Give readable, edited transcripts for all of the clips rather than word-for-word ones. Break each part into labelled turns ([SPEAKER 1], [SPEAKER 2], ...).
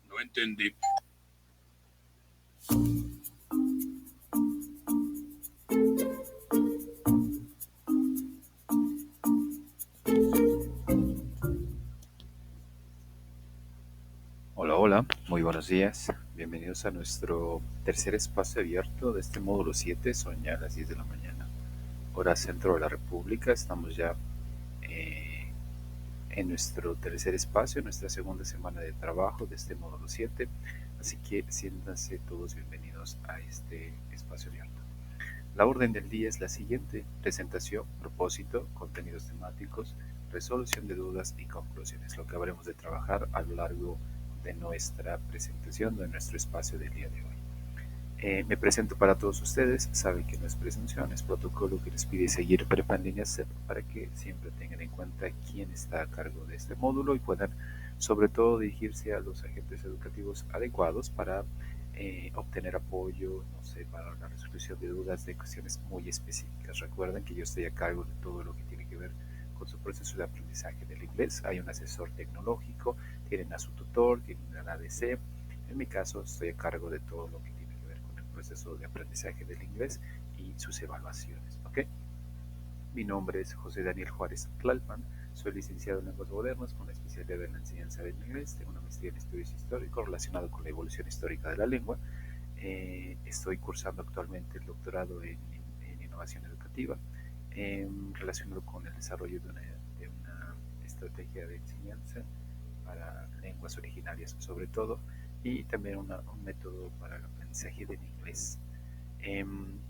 [SPEAKER 1] No entendí.
[SPEAKER 2] Hola, hola, muy buenos días. Bienvenidos a nuestro tercer espacio abierto de este módulo 7. Son ya las 10 de la mañana, hora centro de la República. Estamos ya eh, en nuestro tercer espacio, en nuestra segunda semana de trabajo de este módulo 7. Así que siéntanse todos bienvenidos a este espacio abierto. La orden del día es la siguiente: presentación, propósito, contenidos temáticos, resolución de dudas y conclusiones, lo que habremos de trabajar a lo largo de nuestra presentación, de nuestro espacio del día de hoy. Me presento para todos ustedes. Saben que no es presunción, es protocolo que les pide seguir Prepa en línea CEP para que siempre tengan en cuenta quién está a cargo de este módulo y puedan sobre todo dirigirse a los agentes educativos adecuados para obtener apoyo, no sé, para la resolución de dudas de cuestiones muy específicas. Recuerden que yo estoy a cargo de todo lo que tiene que ver con su proceso de aprendizaje del inglés. Hay un asesor tecnológico, tienen a su tutor, tienen a la ADC. En mi caso, estoy a cargo de todo lo que tiene que ver con el proceso de aprendizaje del inglés y sus evaluaciones. ¿Ok? Mi nombre es José Daniel Juárez Tlalpan. Soy licenciado en Lenguas Modernas con la especialidad en la enseñanza del inglés. Tengo una maestría en estudios históricos relacionado con la evolución histórica de la lengua. Estoy cursando actualmente el doctorado en innovación educativa relacionado con el desarrollo de una estrategia de enseñanza para lenguas originarias sobre todo, y también un método para el aprendizaje del inglés.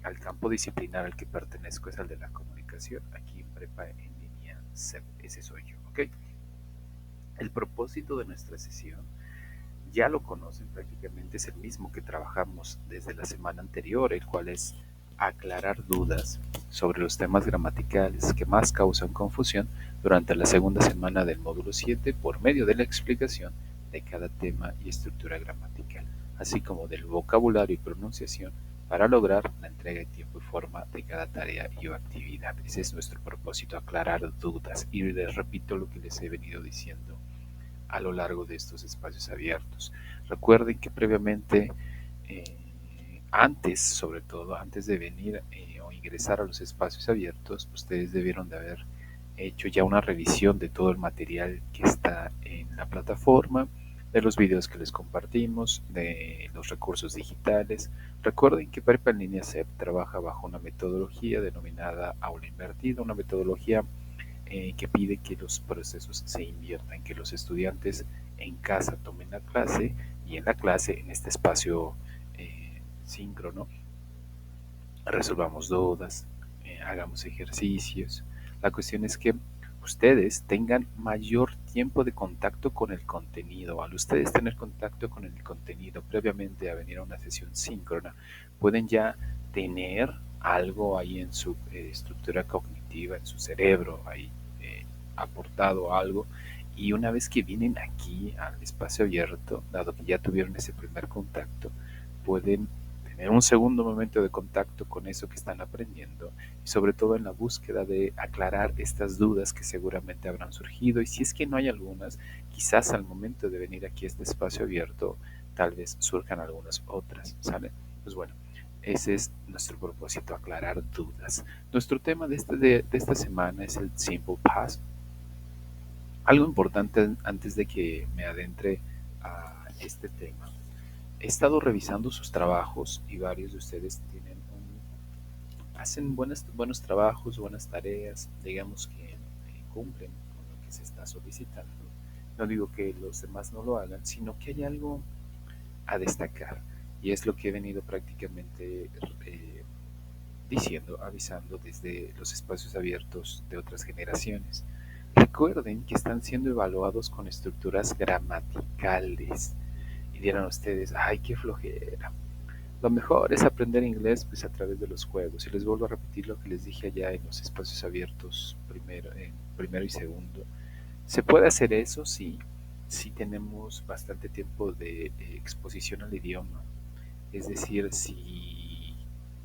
[SPEAKER 2] Al campo disciplinar al que pertenezco es el de la comunicación, aquí en Prepa en línea CEP, ese soy yo, ¿ok? El propósito de nuestra sesión ya lo conocen prácticamente, es el mismo que trabajamos desde la semana anterior, el cual es aclarar dudas sobre los temas gramaticales que más causan confusión durante la segunda semana del módulo 7 por medio de la explicación de cada tema y estructura gramatical, así como del vocabulario y pronunciación para lograr la entrega en tiempo y forma de cada tarea y o actividad. Ese es nuestro propósito, aclarar dudas. Y les repito lo que les he venido diciendo a lo largo de estos espacios abiertos. Recuerden que previamente, antes, sobre todo, antes de venir o ingresar a los espacios abiertos, ustedes debieron de haber hecho ya una revisión de todo el material que está en la plataforma, de los videos que les compartimos, de los recursos digitales. Recuerden que Prepa en línea CEP trabaja bajo una metodología denominada aula invertida, una metodología que pide que los procesos se inviertan, que los estudiantes en casa tomen la clase y en la clase, en este espacio síncrono, resolvamos dudas, hagamos ejercicios. La cuestión es que ustedes tengan mayor tiempo de contacto con el contenido. Al ustedes tener contacto con el contenido previamente a venir a una sesión síncrona, pueden ya tener algo ahí en su estructura cognitiva, en su cerebro, ahí aportado algo. Y una vez que vienen aquí al espacio abierto, dado que ya tuvieron ese primer contacto, pueden tener un segundo momento de contacto con eso que están aprendiendo y sobre todo en la búsqueda de aclarar estas dudas que seguramente habrán surgido, y si es que no hay algunas, quizás al momento de venir aquí a este espacio abierto tal vez surjan algunas otras, ¿sale? Pues bueno, ese es nuestro propósito, aclarar dudas. Nuestro tema de esta semana es el Simple Past. Algo importante antes de que me adentre a este tema: he estado revisando sus trabajos y varios de ustedes hacen buenos trabajos, buenas tareas, digamos que cumplen con lo que se está solicitando. No digo que los demás no lo hagan, sino que hay algo a destacar, y es lo que he venido prácticamente diciendo, avisando desde los espacios abiertos de otras generaciones. Recuerden que están siendo evaluados con estructuras gramaticales. Y dirán ustedes, ay, qué flojera. Lo mejor es aprender inglés pues a través de los juegos. Y les vuelvo a repetir lo que les dije allá en los espacios abiertos en primero y segundo. ¿Se puede hacer eso? Sí, si tenemos bastante tiempo de exposición al idioma. Es decir, si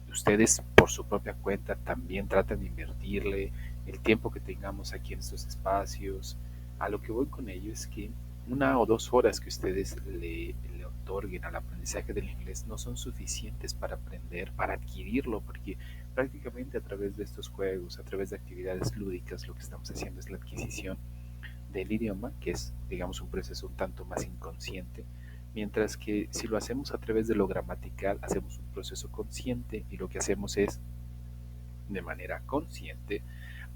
[SPEAKER 2] ustedes por su propia cuenta también tratan de invertirle el tiempo que tengamos aquí en estos espacios. A lo que voy con ello es que 1 o 2 horas que ustedes le otorguen al aprendizaje del inglés no son suficientes para aprender, para adquirirlo, porque prácticamente a través de estos juegos, a través de actividades lúdicas, lo que estamos haciendo es la adquisición del idioma, que es, digamos, un proceso un tanto más inconsciente, mientras que si lo hacemos a través de lo gramatical, hacemos un proceso consciente y lo que hacemos es, de manera consciente,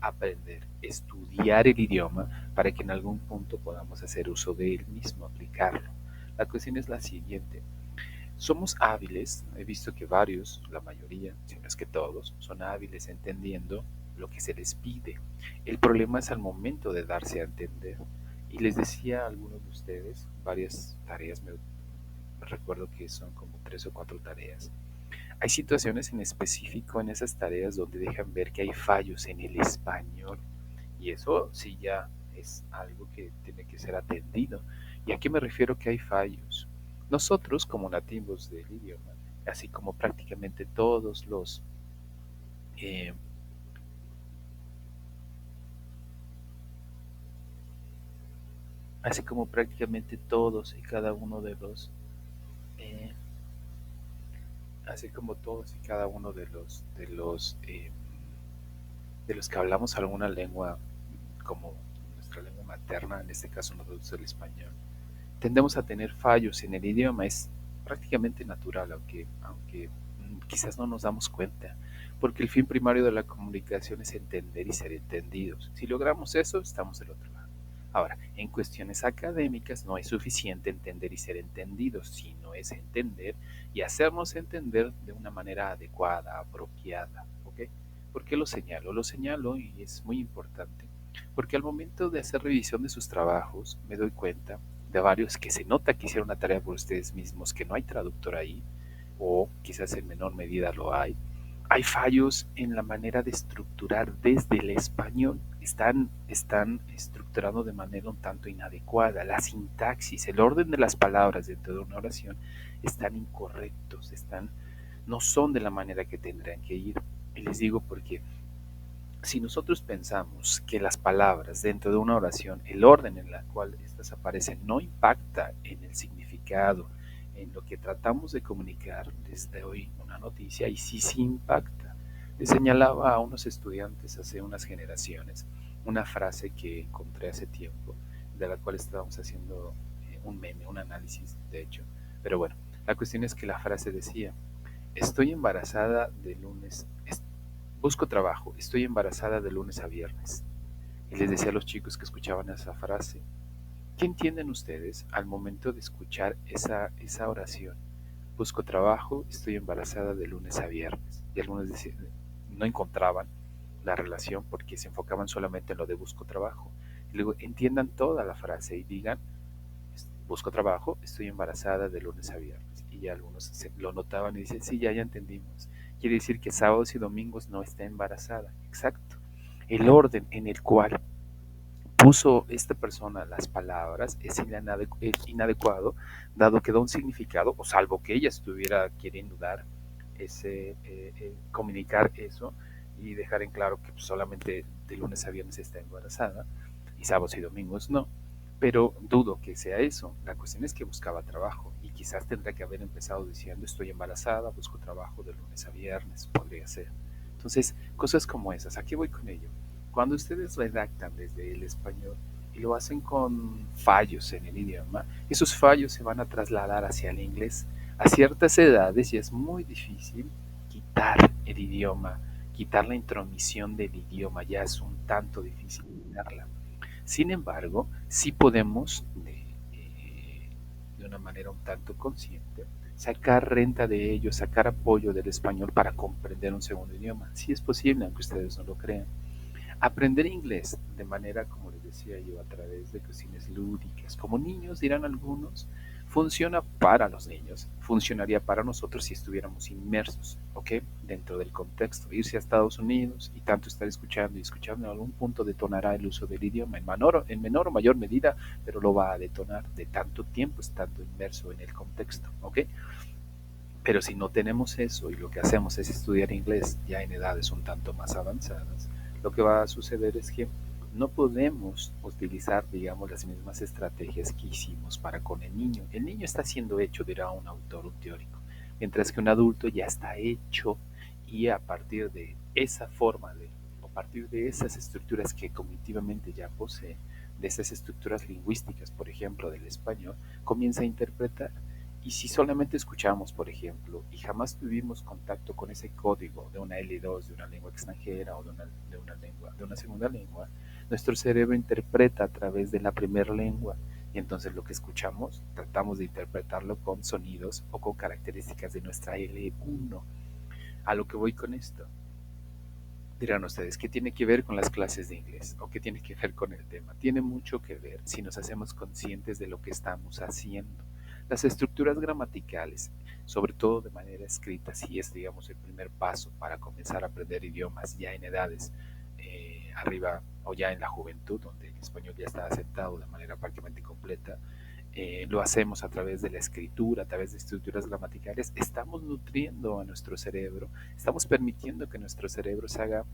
[SPEAKER 2] aprender, estudiar el idioma para que en algún punto podamos hacer uso de él mismo, aplicarlo. La cuestión es la siguiente. Somos hábiles, he visto que varios, la mayoría, si no es que todos, son hábiles entendiendo lo que se les pide. El problema es al momento de darse a entender. Y les decía a algunos de ustedes varias tareas, me recuerdo que son como 3 o 4 tareas. Hay situaciones en específico en esas tareas donde dejan ver que hay fallos en el español y eso sí ya es algo que tiene que ser atendido. ¿Y a qué me refiero que hay fallos? Nosotros como nativos del idioma, así como prácticamente todos los eh, así como prácticamente todos y cada uno de los eh, así como todos y cada uno de los que hablamos alguna lengua como nuestra lengua materna, en este caso nosotros el español, tendemos a tener fallos en el idioma, es prácticamente natural, aunque quizás no nos damos cuenta, porque el fin primario de la comunicación es entender y ser entendidos. Si logramos eso, estamos del otro lado. Ahora, en cuestiones académicas no es suficiente entender y ser entendidos, sino es entender y hacernos entender de una manera adecuada, apropiada. ¿Ok? ¿Por qué lo señalo? Lo señalo y es muy importante, porque al momento de hacer revisión de sus trabajos me doy cuenta de varios que se nota que hicieron una tarea por ustedes mismos, que no hay traductor ahí, o quizás en menor medida lo hay. Hay fallos en la manera de estructurar desde el español. Están estructurando de manera un tanto inadecuada. La sintaxis, el orden de las palabras dentro de una oración están incorrectos, no son de la manera que tendrían que ir. Y les digo porque si nosotros pensamos que las palabras dentro de una oración, el orden en el cual estas aparecen, no impacta en el significado, en lo que tratamos de comunicar, desde hoy una noticia, y sí impacta. Le señalaba a unos estudiantes hace unas generaciones una frase que encontré hace tiempo, de la cual estábamos haciendo un meme, un análisis, de hecho. Pero bueno, la cuestión es que la frase decía, estoy embarazada de lunes, busco trabajo, estoy embarazada de lunes a viernes. Y les decía a los chicos que escuchaban esa frase, ¿qué entienden ustedes al momento de escuchar esa oración? Busco trabajo, estoy embarazada de lunes a viernes. Y algunos decían, no encontraban la relación porque se enfocaban solamente en lo de busco trabajo. Y luego entiendan toda la frase y digan, busco trabajo, estoy embarazada de lunes a viernes. Y ya algunos lo notaban y dicen, sí, ya entendimos. Quiere decir que sábados y domingos no está embarazada. Exacto. El orden en el cual puso esta persona las palabras es inadecuado, dado que da un significado, o salvo que ella estuviera queriendo dar comunicar eso y dejar en claro que solamente de lunes a viernes está embarazada y sábados y domingos no. Pero dudo que sea eso. La cuestión es que buscaba trabajo y quizás tendría que haber empezado diciendo estoy embarazada, busco trabajo de lunes a viernes, podría ser. Entonces, cosas como esas. ¿A qué voy con ello? Cuando ustedes redactan desde el español y lo hacen con fallos en el idioma, esos fallos se van a trasladar hacia el inglés. A ciertas edades ya es muy difícil quitar el idioma, quitar la intromisión del idioma, ya es un tanto difícil quitarla. Sin embargo, sí podemos, de una manera un tanto consciente, sacar renta de ello, sacar apoyo del español para comprender un segundo idioma. Sí es posible, aunque ustedes no lo crean. Aprender inglés de manera, como les decía yo, a través de cuestiones lúdicas, como niños dirán algunos, funciona para los niños, funcionaría para nosotros si estuviéramos inmersos, ¿ok? Dentro del contexto. Irse a Estados Unidos y tanto estar escuchando y escuchando en algún punto detonará el uso del idioma en menor o mayor medida, pero lo va a detonar de tanto tiempo estando inmerso en el contexto, ¿ok? Pero si no tenemos eso y lo que hacemos es estudiar inglés ya en edades un tanto más avanzadas, lo que va a suceder es que no podemos utilizar, digamos, las mismas estrategias que hicimos para con el niño. El niño está siendo hecho, dirá un autor, un teórico, mientras que un adulto ya está hecho y a partir de esa forma a partir de esas estructuras que cognitivamente ya posee, de esas estructuras lingüísticas, por ejemplo, del español, comienza a interpretar. Y si solamente escuchamos, por ejemplo, y jamás tuvimos contacto con ese código de una L2, de una lengua extranjera o de una segunda lengua, nuestro cerebro interpreta a través de la primera lengua y entonces lo que escuchamos tratamos de interpretarlo con sonidos o con características de nuestra L1. A lo que voy con esto, dirán ustedes, ¿qué tiene que ver con las clases de inglés? ¿O qué tiene que ver con el tema? Tiene mucho que ver si nos hacemos conscientes de lo que estamos haciendo. Las estructuras gramaticales, sobre todo de manera escrita, si es, digamos, el primer paso para comenzar a aprender idiomas ya en edades arriba o ya en la juventud, donde el español ya está aceptado de manera prácticamente completa, lo hacemos a través de la escritura, a través de estructuras gramaticales, estamos nutriendo a nuestro cerebro, estamos permitiendo que en nuestro cerebro se haga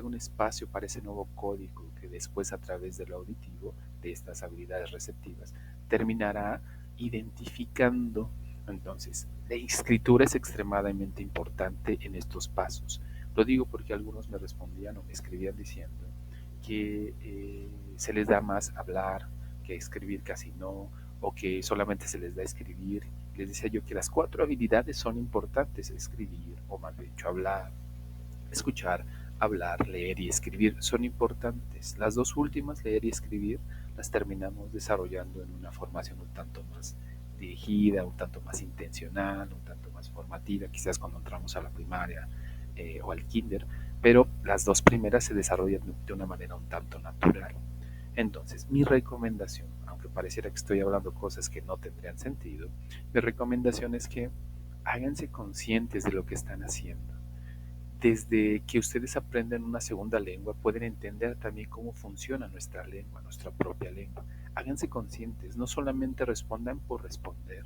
[SPEAKER 2] un espacio para ese nuevo código que después a través de lo auditivo, de estas habilidades receptivas, terminará identificando. Entonces, la escritura es extremadamente importante en estos pasos. Lo digo porque algunos me respondían o me escribían diciendo que se les da más hablar, que escribir casi no, o que solamente se les da escribir. Les decía yo que las cuatro habilidades son importantes: escribir, o más bien dicho, hablar, escuchar, hablar, leer y escribir, son importantes. Las dos últimas, leer y escribir, las terminamos desarrollando en una formación un tanto más dirigida, un tanto más intencional, un tanto más formativa, quizás cuando entramos a la primaria o al kinder, pero las dos primeras se desarrollan de una manera un tanto natural. Entonces, mi recomendación, aunque pareciera que estoy hablando cosas que no tendrían sentido, mi recomendación es que háganse conscientes de lo que están haciendo. Desde que ustedes aprenden una segunda lengua, pueden entender también cómo funciona nuestra lengua, nuestra propia lengua. Háganse conscientes, no solamente respondan por responder.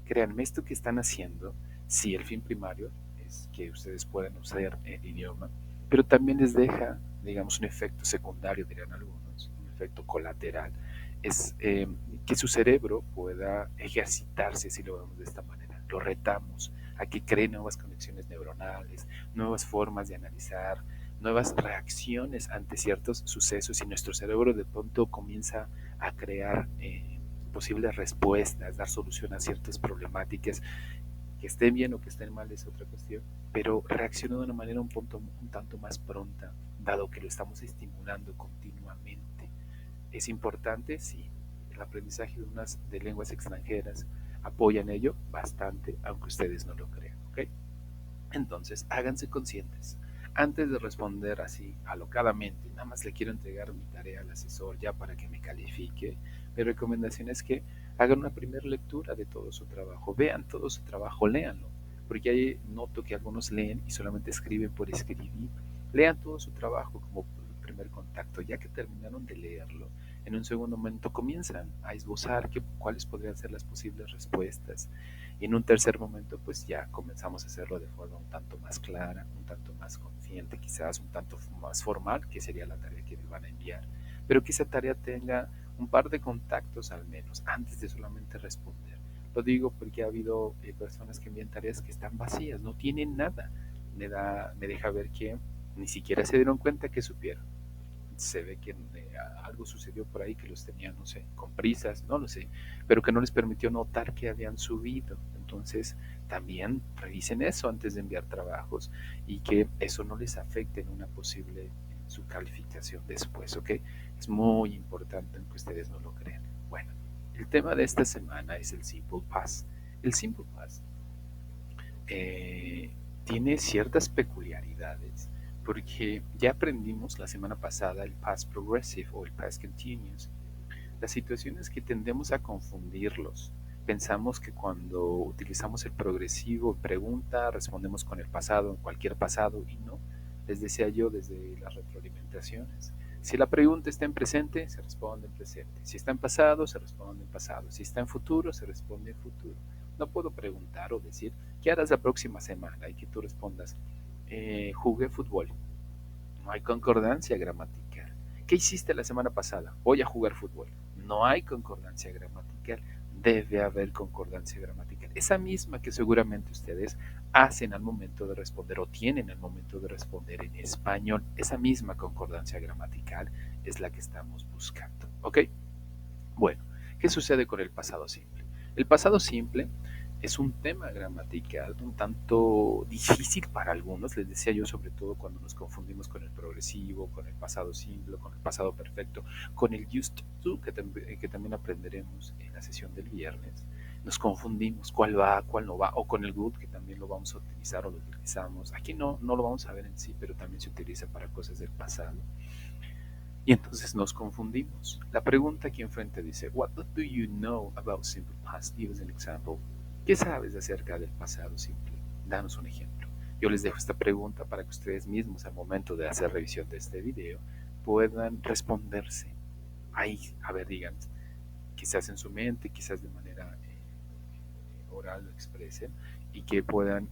[SPEAKER 2] Créanme, esto que están haciendo, sí, el fin primario es que ustedes puedan usar el idioma, pero también les deja, digamos, un efecto secundario, dirían algunos, un efecto colateral, es que su cerebro pueda ejercitarse, si lo vemos de esta manera. Lo retamos a que cree nuevas conexiones neuronales, nuevas formas de analizar, nuevas reacciones ante ciertos sucesos y nuestro cerebro de pronto comienza a crear posibles respuestas, dar solución a ciertas problemáticas. Que estén bien o que estén mal es otra cuestión, pero reacciona de una manera un tanto más pronta, dado que lo estamos estimulando continuamente. ¿Es importante? Sí. El aprendizaje de lenguas extranjeras apoya en ello bastante, aunque ustedes no lo crean, ¿ok? Entonces, háganse conscientes. Antes de responder así alocadamente, nada más le quiero entregar mi tarea al asesor ya para que me califique. Mi recomendación es que hagan una primera lectura de todo su trabajo, vean todo su trabajo, léanlo, porque ahí noto que algunos leen y solamente escriben por escribir. Lean todo su trabajo como primer contacto, ya que terminaron de leerlo. En un segundo momento comienzan a esbozar cuáles podrían ser las posibles respuestas. Y en un tercer momento, pues ya comenzamos a hacerlo de forma un tanto más clara, un tanto más consciente, quizás un tanto más formal, que sería la tarea que me van a enviar. Pero que esa tarea tenga un par de contactos al menos, antes de solamente responder. Lo digo porque ha habido personas que envían tareas que están vacías, no tienen nada. Me deja ver que ni siquiera se dieron cuenta que supieron. Se ve que algo sucedió por ahí que los tenía, no sé, con prisas, no lo sé, pero que no les permitió notar que habían subido. Entonces, también revisen eso antes de enviar trabajos y que eso no les afecte en una posible su calificación después, ¿ok? Es muy importante aunque ustedes no lo crean. Bueno, el tema de esta semana es el Simple Past. El Simple Past tiene ciertas peculiaridades porque ya aprendimos la semana pasada el past progressive o el past continuous. La situación es que tendemos a confundirlos. Pensamos que cuando utilizamos el progresivo en pregunta, respondemos con el pasado, en cualquier pasado, y no. Les decía yo desde las retroalimentaciones. Si la pregunta está en presente, se responde en presente. Si está en pasado, se responde en pasado. Si está en futuro, se responde en futuro. No puedo preguntar o decir, ¿qué harás la próxima semana? Y que tú respondas, jugué fútbol. No hay concordancia gramatical. ¿Qué hiciste la semana pasada? Voy a jugar fútbol. No hay concordancia gramatical. Debe haber concordancia gramatical. Esa misma que seguramente ustedes hacen al momento de responder o tienen al momento de responder en español. Esa misma concordancia gramatical es la que estamos buscando. ¿Ok? Bueno, ¿qué sucede con el pasado simple? El pasado simple es un tema gramatical un tanto difícil para algunos, les decía yo, sobre todo cuando nos confundimos con el progresivo, con el pasado simple, con el pasado perfecto, con el used to, que también aprenderemos en la sesión del viernes. Nos confundimos cuál va, cuál no va, o con el good, que también lo vamos a utilizar o lo utilizamos. Aquí no lo vamos a ver en sí, pero también se utiliza para cosas del pasado. Y entonces nos confundimos. La pregunta aquí enfrente dice, What do you know about simple past? Give us an example. ¿Qué sabes acerca del pasado simple? Danos un ejemplo. Yo les dejo esta pregunta para que ustedes mismos al momento de hacer revisión de este video puedan responderse. Ahí, a ver, digan, quizás en su mente, quizás de manera oral lo expresen y que puedan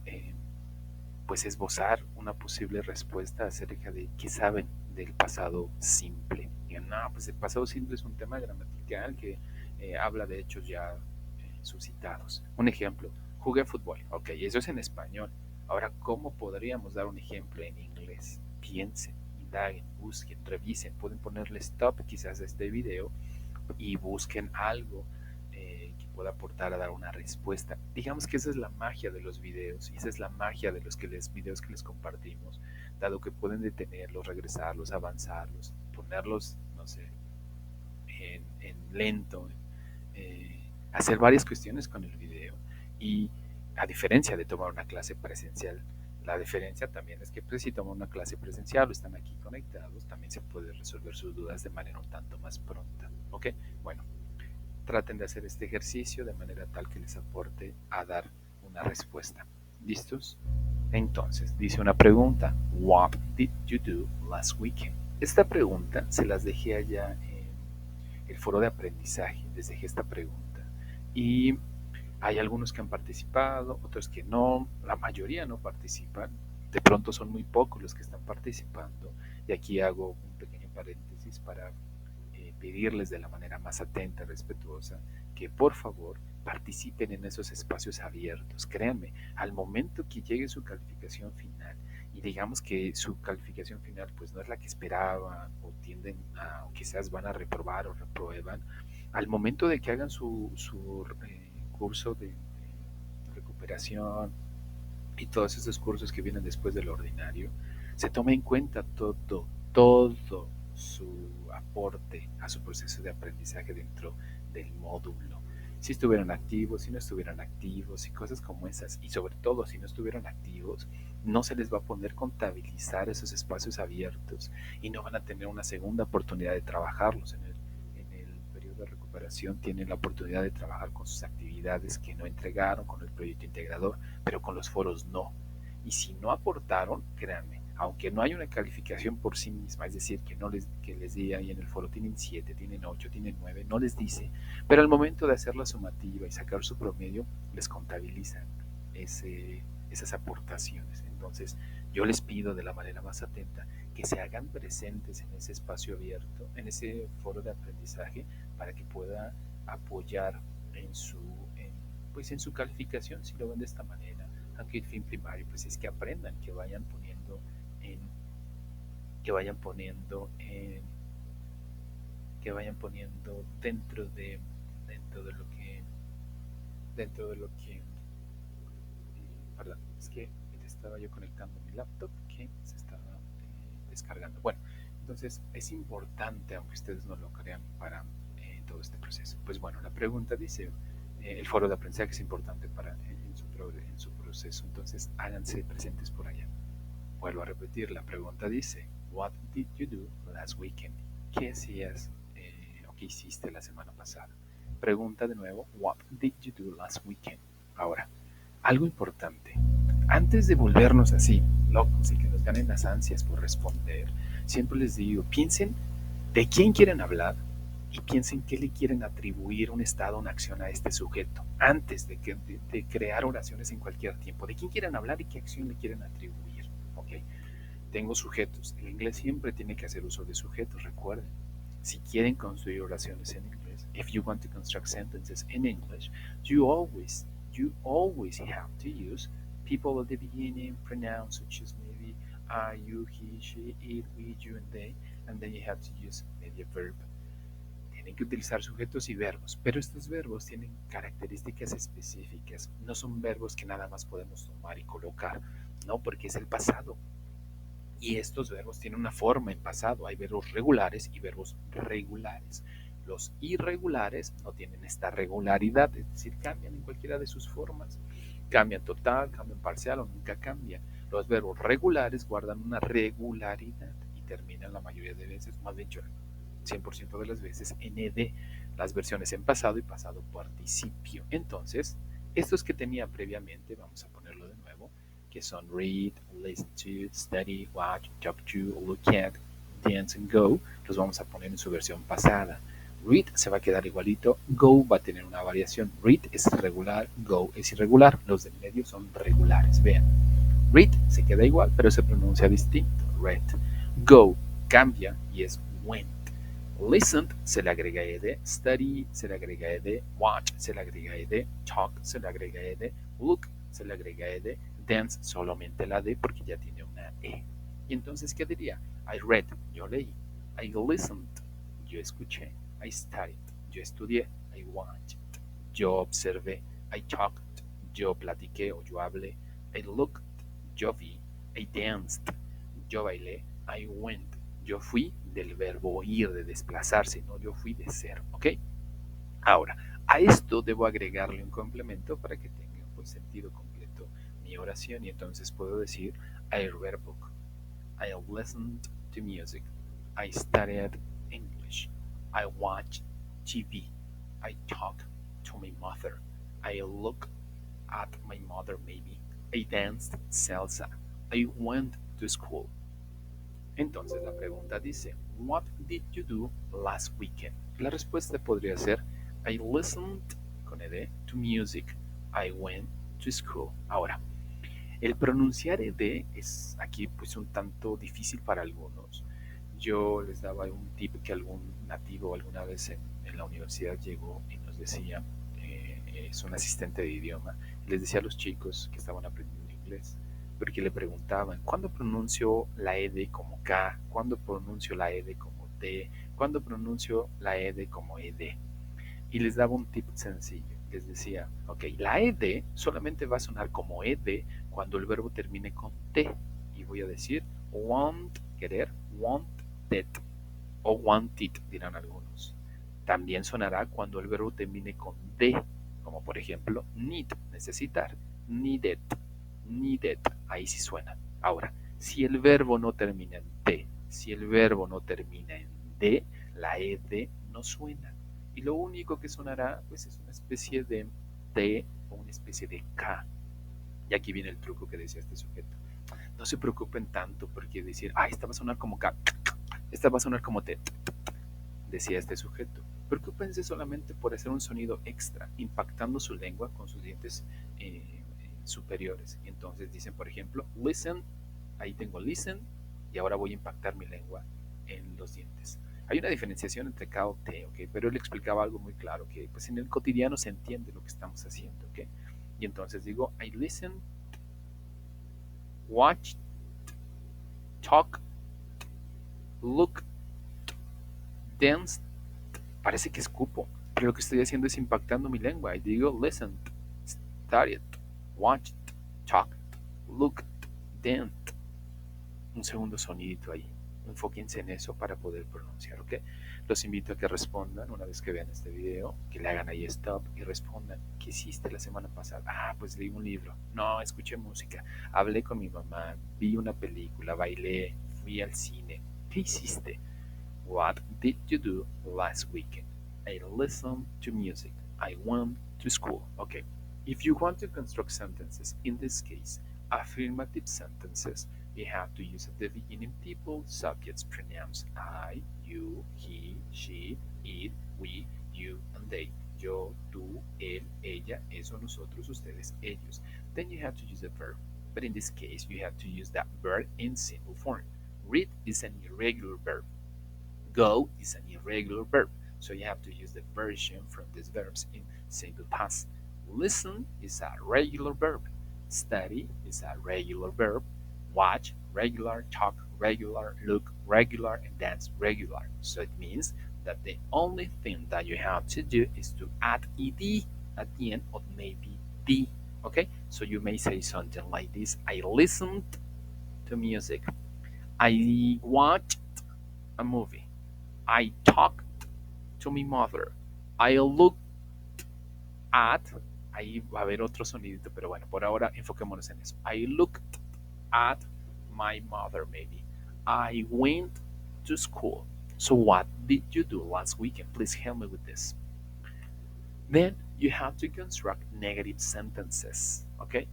[SPEAKER 2] pues esbozar una posible respuesta acerca de qué saben del pasado simple. Digan, no, pues el pasado simple es un tema gramatical que habla de hechos ya suscitados. Un ejemplo, jugué fútbol, ok, eso es en español. Ahora, ¿cómo podríamos dar un ejemplo en inglés? Piensen, indaguen, busquen, revisen, pueden ponerle stop quizás a este video y busquen algo que pueda aportar a dar una respuesta. Digamos que esa es la magia de los videos y esa es la magia de los videos que les compartimos, dado que pueden detenerlos, regresarlos, avanzarlos, ponerlos, no sé, en lento, hacer varias cuestiones con el video y a diferencia de tomar una clase presencial, la diferencia también es que pues, si toman una clase presencial o están aquí conectados, también se puede resolver sus dudas de manera un tanto más pronta. ¿Ok? Bueno, traten de hacer este ejercicio de manera tal que les aporte a dar una respuesta. ¿Listos? Entonces, dice una pregunta. What did you do last weekend? Esta pregunta se las dejé allá en el foro de aprendizaje. Les dejé esta pregunta. Y hay algunos que han participado, otros que no. La mayoría no participan. De pronto son muy pocos los que están participando. Y aquí hago un pequeño paréntesis para pedirles de la manera más atenta y respetuosa que por favor participen en esos espacios abiertos. Créanme, al momento que llegue su calificación final y digamos que su calificación final pues no es la que esperaban o tienden a, o quizás van a reprobar o reprueban, al momento de que hagan su curso de recuperación y todos esos cursos que vienen después del ordinario, se toma en cuenta todo su aporte a su proceso de aprendizaje dentro del módulo. Si estuvieran activos, si no estuvieran activos y cosas como esas. Y sobre todo, si no estuvieran activos, no se les va a poder contabilizar esos espacios abiertos y no van a tener una segunda oportunidad de trabajarlos en el periodo de recuperación. Tienen la oportunidad de trabajar con sus actividades que no entregaron, con el proyecto integrador, pero con los foros no. Y si no aportaron, créanme, aunque no hay una calificación por sí misma, es decir, que les diga ahí en el foro tienen 7, tienen 8, tienen 9, no les dice, pero al momento de hacer la sumativa y sacar su promedio, les contabilizan esas aportaciones. Entonces, yo les pido de la manera más atenta que se hagan presentes en ese espacio abierto, en ese foro de aprendizaje, para que pueda apoyar pues en su calificación, si lo ven de esta manera, aunque el fin primario pues es que aprendan, que vayan poniendo en, que vayan poniendo en, que vayan poniendo dentro de lo que dentro de lo que perdón, es que estaba yo conectando mi laptop que se estaba descargando. Bueno, entonces es importante, aunque ustedes no lo crean, para todo este proceso. Pues bueno, la pregunta dice, el foro de aprendizaje es importante en su proceso, entonces háganse presentes por allá. Vuelvo a repetir, la pregunta dice, What did you do last weekend? ¿Qué hacías o qué hiciste la semana pasada? Pregunta de nuevo, What did you do last weekend? Ahora, algo importante, antes de volvernos así, locos y que nos ganen las ansias por responder, siempre les digo, piensen de quién quieren hablar y piensen qué le quieren atribuir un estado, una acción a este sujeto, antes de crear oraciones en cualquier tiempo. ¿De quién quieren hablar y qué acción le quieren atribuir? ¿Okay? tengo sujetos. El inglés siempre tiene que hacer uso de sujetos, recuerden. Si quieren construir oraciones en inglés, if you want to construct sentences in English, you always have to use people at the beginning, pronouns such as maybe I, you, he, she, it, we, you, and then you have to use maybe a verb. Tienen que utilizar sujetos y verbos, pero estos verbos tienen características específicas. No son verbos que nada más podemos tomar y colocar, no, porque es el pasado. Y estos verbos tienen una forma en pasado. Hay verbos regulares y verbos regulares. Los irregulares no tienen esta regularidad, es decir, cambian en cualquiera de sus formas. Cambian total, cambian parcial o nunca cambian. Los verbos regulares guardan una regularidad y terminan la mayoría de veces, más bien 100% de las veces, en ed, las versiones en pasado y pasado participio. Entonces, estos que tenía previamente, vamos a ponerlo de nuevo, que son read, listen to, study, watch, talk to, look at, dance and go, los vamos a poner en su versión pasada. Read se va a quedar igualito, go va a tener una variación. Read es regular, go es irregular, los del medio son regulares. Vean, read se queda igual, pero se pronuncia distinto, read. Go cambia y es went. Listen se le agrega ed, study se le agrega ed, watch se le agrega ed, talk se le agrega ed, look se le agrega ed, dance solamente la d porque ya tiene una e. Y entonces, ¿qué diría? I read, yo leí. I listened, yo escuché. I studied, yo estudié. I watched, yo observé. I talked, yo platiqué o yo hablé. I looked, yo vi. I danced, yo bailé. I went, yo fui del verbo ir, de desplazarse, no yo fui de ser, ¿ok? Ahora, a esto debo agregarle un complemento para que tenga pues sentido completo mi oración y entonces puedo decir I read a book, I listened to music, I studied English, I watched TV, I talked to my mother, I looked at my mother maybe, I danced salsa, I went to school. Entonces la pregunta dice, what did you do last weekend? La respuesta podría ser, I listened, con ed, to music. I went to school. Ahora, el pronunciar ed es aquí pues un tanto difícil para algunos. Yo les daba un tip que algún nativo alguna vez en la universidad llegó y nos decía, es un asistente de idioma, y les decía a los chicos que estaban aprendiendo inglés, porque le preguntaban, ¿cuándo pronuncio la ed como K? ¿Cuándo pronuncio la ed como T? ¿Cuándo pronuncio la ed como ed? Y les daba un tip sencillo. Les decía, ok, la ed solamente va a sonar como ed cuando el verbo termine con T. Y voy a decir, want, querer, wanted, o wanted, dirán algunos. También sonará cuando el verbo termine con D, como por ejemplo, need, necesitar, needed, needed, ahí sí suena. Ahora, si el verbo no termina en T, si el verbo no termina en D, la ed no suena. Y lo único que sonará, pues es una especie de T o una especie de K. Y aquí viene el truco que decía este sujeto. No se preocupen tanto porque decir, esta va a sonar como K, esta va a sonar como T, decía este sujeto. Preocúpense solamente por hacer un sonido extra, impactando su lengua con sus dientes superiores. Entonces dicen, por ejemplo, listen, ahí tengo listen, y ahora voy a impactar mi lengua en los dientes. Hay una diferenciación entre K o T, ¿ok? Pero él explicaba algo muy claro, que pues en el cotidiano se entiende lo que estamos haciendo, ¿ok? Y entonces digo, I listen, watch, talk, look, dance. Parece que escupo, pero lo que estoy haciendo es impactando mi lengua. Y digo, listen, studied, watched, talked, looked, danced. Un segundo sonidito ahí. Enfóquense en eso para poder pronunciar, ¿ok? Los invito a que respondan una vez que vean este video, que le hagan ahí stop y respondan. ¿Qué hiciste la semana pasada? Pues leí un libro. No, escuché música. Hablé con mi mamá. Vi una película. Bailé. Fui al cine. ¿Qué hiciste? What did you do last weekend? I listened to music. I went to school. Okay. If you want to construct sentences, in this case, affirmative sentences, you have to use at the beginning people, subjects, pronouns I, you, he, she, it, we, you, and they. Yo, tú, él, ella, eso, nosotros, ustedes, ellos. Then you have to use a verb. but in this case, you have to use that verb in simple form. Read is an irregular verb. Go is an irregular verb. So you have to use the version from these verbs in simple past. Listen is a regular verb. Study is a regular verb. Watch, regular. Talk, regular. Look, regular. And dance, regular. So it means that the only thing that you have to do is to add ed at the end, or maybe the. Okay? So you may say something like this: I listened to music. I watched a movie. I talked to my mother. I looked at. Ahí va a haber otro sonidito, pero bueno, por ahora enfoquémonos en eso. I looked at my mother, maybe. I went to school. So, what did you do last weekend? Please help me with this. Then you have to construct negative sentences. Okay?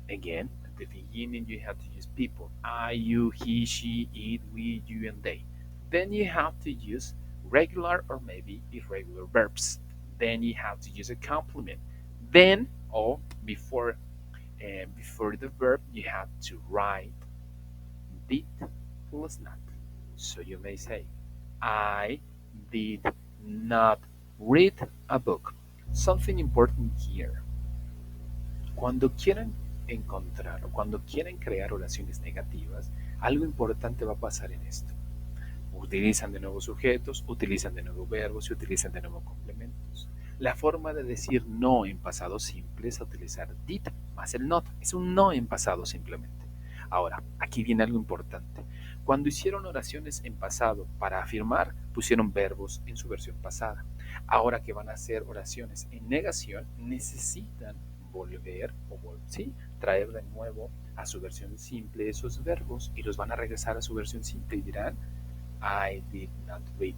[SPEAKER 2] Again, at the beginning, you have to use people: I, you, he, she, it, we, you, and they. Then you have to use regular or maybe irregular verbs. Then you have to use a complement. Then, or before the verb, you have to write did plus not. So you may say, I did not read a book. Something important here. Cuando quieran encontrar o cuando quieran crear oraciones negativas, algo importante va a pasar en esto. Utilizan de nuevo sujetos, utilizan de nuevo verbos y utilizan de nuevo complementos. La forma de decir no en pasado simple es utilizar did más el not. Es un no en pasado simplemente. Ahora, aquí viene algo importante. Cuando hicieron oraciones en pasado para afirmar, pusieron verbos en su versión pasada. Ahora que van a hacer oraciones en negación, necesitan volver o ¿sí? Traer de nuevo a su versión simple esos verbos y los van a regresar a su versión simple y dirán: I did not read,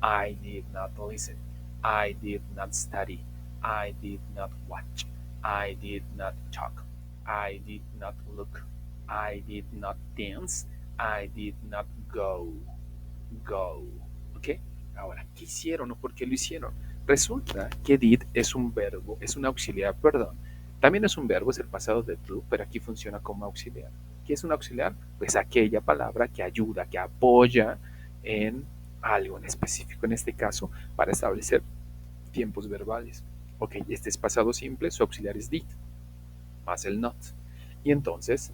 [SPEAKER 2] I did not listen, I did not study, I did not watch, I did not talk, I did not look, I did not dance, I did not go. Go. ¿Ok? Ahora, ¿qué hicieron o por qué lo hicieron? Resulta que did es un verbo, es un auxiliar, perdón. También es un verbo, es el pasado de do, pero aquí funciona como auxiliar. ¿Qué es un auxiliar? Pues aquella palabra que ayuda, que apoya en algo en específico, en este caso, para establecer tiempos verbales. Ok, este es pasado simple, su auxiliar es did, más el not. Y entonces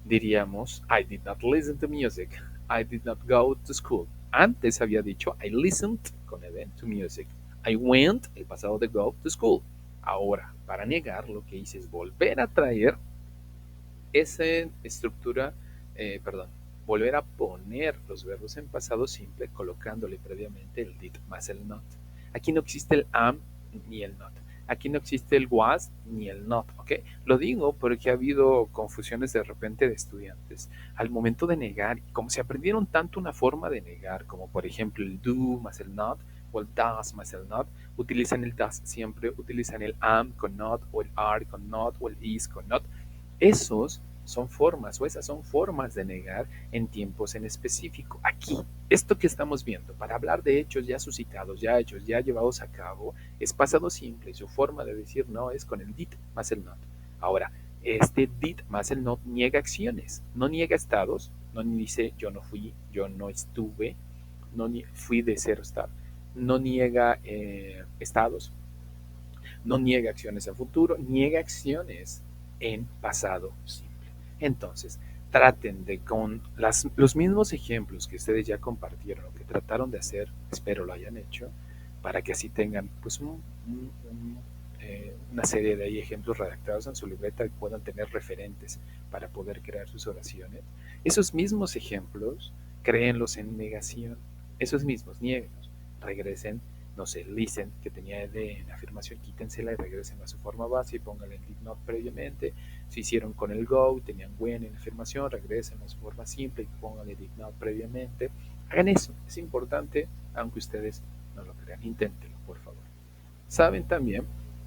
[SPEAKER 2] diríamos: I did not listen to music, I did not go to school. Antes había dicho I listened con el to music, I went, el pasado de go, to school. Ahora, para negar, lo que hice es volver a traer esa estructura, volver a poner los verbos en pasado simple colocándole previamente el did más el not. Aquí no existe el am ni el not. Aquí no existe el was ni el not, ¿ok? Lo digo porque ha habido confusiones de repente de estudiantes. Al momento de negar, como se aprendieron tanto una forma de negar, como por ejemplo el do más el not, o el does más el not, utilizan el does siempre, utilizan el am con not, o el are con not, o el is con not. Esos son formas, o esas son formas de negar en tiempos en específico. Aquí, esto que estamos viendo, para hablar de hechos ya suscitados, ya hechos, ya llevados a cabo, es pasado simple y su forma de decir no es con el did más el not. Ahora, este did más el not niega acciones, no niega estados, no dice yo no fui, yo no estuve, no fui de cero estar, no niega estados, no niega acciones en futuro, niega acciones en pasado simple. Entonces, traten de con los mismos ejemplos que ustedes ya compartieron o que trataron de hacer, espero lo hayan hecho, para que así tengan pues una serie de ejemplos redactados en su libreta y puedan tener referentes para poder crear sus oraciones. Esos mismos ejemplos, créenlos en negación. Esos mismos, niéguenlos. Regresen, no sé, listen, que tenía en afirmación, quítensela y regresen a su forma base y pónganle el did not previamente. Si hicieron con el go, tenían when en afirmación, regresen a su forma simple y pónganle did not previamente. Hagan eso, es importante, aunque ustedes no lo crean, inténtenlo, por favor. Saben también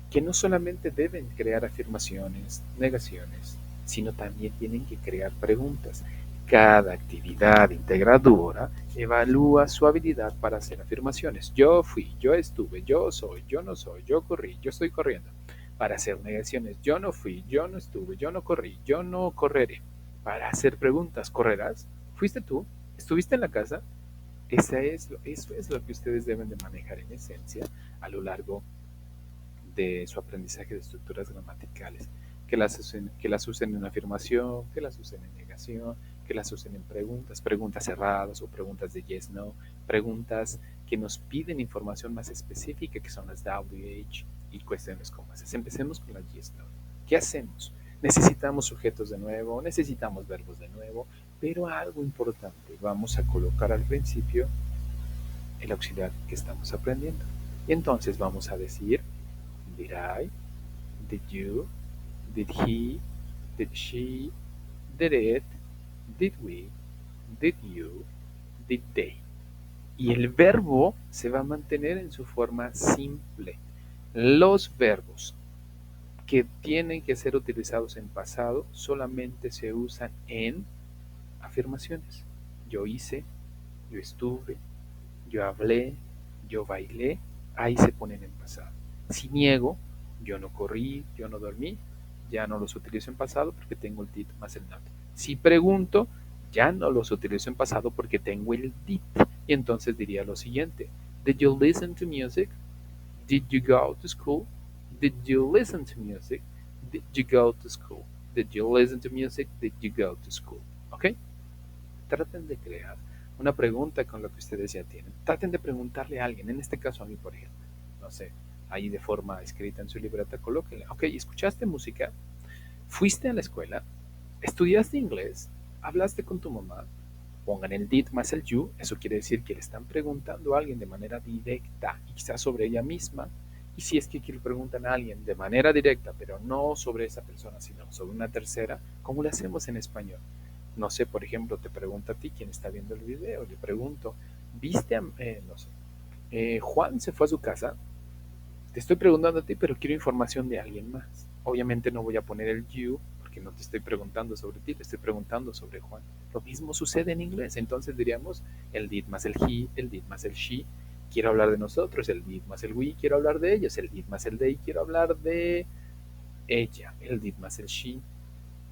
[SPEAKER 2] que no solamente deben crear afirmaciones, negaciones, sino también tienen que crear preguntas. Cada actividad integradora evalúa su habilidad para hacer afirmaciones. Yo fui, yo estuve, yo soy, yo no soy, yo corrí, yo estoy corriendo. para hacer negaciones. Yo no fui, yo no estuve, yo no corrí, yo no correré. Para hacer preguntas, ¿correrás? ¿Fuiste tú? ¿Estuviste en la casa? Eso es lo que ustedes deben de manejar en esencia a lo largo de su aprendizaje de estructuras gramaticales. Que las usen en afirmación, que las usen en negación, que las usen en preguntas, preguntas cerradas o preguntas de yes, no, preguntas que nos piden información más específica, que son las WH y cuestiones como esas. Empecemos con las yes, no. ¿Qué hacemos? Necesitamos sujetos de nuevo, necesitamos verbos de nuevo, pero algo importante, vamos a colocar al principio el auxiliar que estamos aprendiendo. Y entonces vamos a decir, did I, did you, did he, did she, did it, did we, did you, did they. Y el verbo se va a mantener en su forma simple. Los verbos que tienen que ser utilizados en pasado solamente se usan en afirmaciones. Yo hice, yo estuve, yo hablé, yo bailé, ahí se ponen en pasado. Si niego, yo no corrí, yo no dormí, ya no los utilizo en pasado porque tengo el did más el not. Si pregunto, ya no los utilizo en pasado porque tengo el did. Y entonces diría lo siguiente: Did you listen to music? Did you go to school? Did you listen to music? Did you go to school? Did you listen to music? Did you go to school? ¿Ok? Traten de crear una pregunta con lo que ustedes ya tienen. Traten de preguntarle a alguien, en este caso a mí, por ejemplo. No sé, ahí de forma escrita en su libreta, colóquenle. Ok, ¿escuchaste música? ¿Fuiste a la escuela? ¿Estudiaste inglés? ¿Hablaste con tu mamá? Pongan el did más el you. Eso quiere decir que le están preguntando a alguien de manera directa y quizás sobre ella misma. Y si es que le preguntan a alguien de manera directa, pero no sobre esa persona, sino sobre una tercera, ¿cómo lo hacemos en español? No sé, por ejemplo, te pregunto a ti, quien está viendo el video, le pregunto, ¿viste a, no sé, Juan se fue a su casa? Te estoy preguntando a ti, pero quiero información de alguien más. Obviamente no voy a poner el you, porque no te estoy preguntando sobre ti, te estoy preguntando sobre Juan. Lo mismo sucede en inglés, entonces diríamos el did más el he, el did más el she, quiero hablar de nosotros, el did más el we, quiero hablar de ellos, el did más el they, quiero hablar de ella, el did más el she.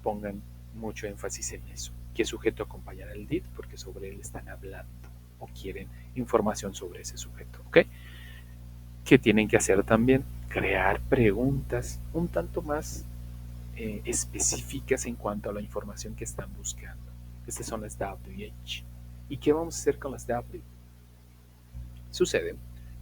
[SPEAKER 2] Pongan mucho énfasis en eso. ¿Qué sujeto acompañará el did? Porque sobre él están hablando o quieren información sobre ese sujeto. ¿Ok? ¿Qué tienen que hacer también? Crear preguntas un tanto más específicas en cuanto a la información que están buscando. Estas son las WH. ¿Y qué vamos a hacer con las W? Sucede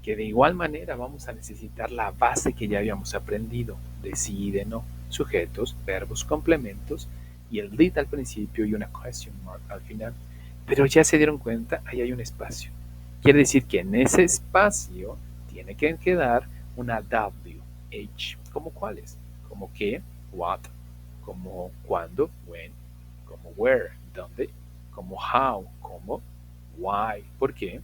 [SPEAKER 2] que de igual manera vamos a necesitar la base que ya habíamos aprendido, de sí y de no, sujetos, verbos, complementos y el did al principio y una question mark al final. Pero ya se dieron cuenta, ahí hay un espacio. Quiere decir que en ese espacio tiene que quedar una WH. ¿Como cuáles? Como qué, what, como cuándo, when, como where, dónde, como how, cómo, why, ¿por qué?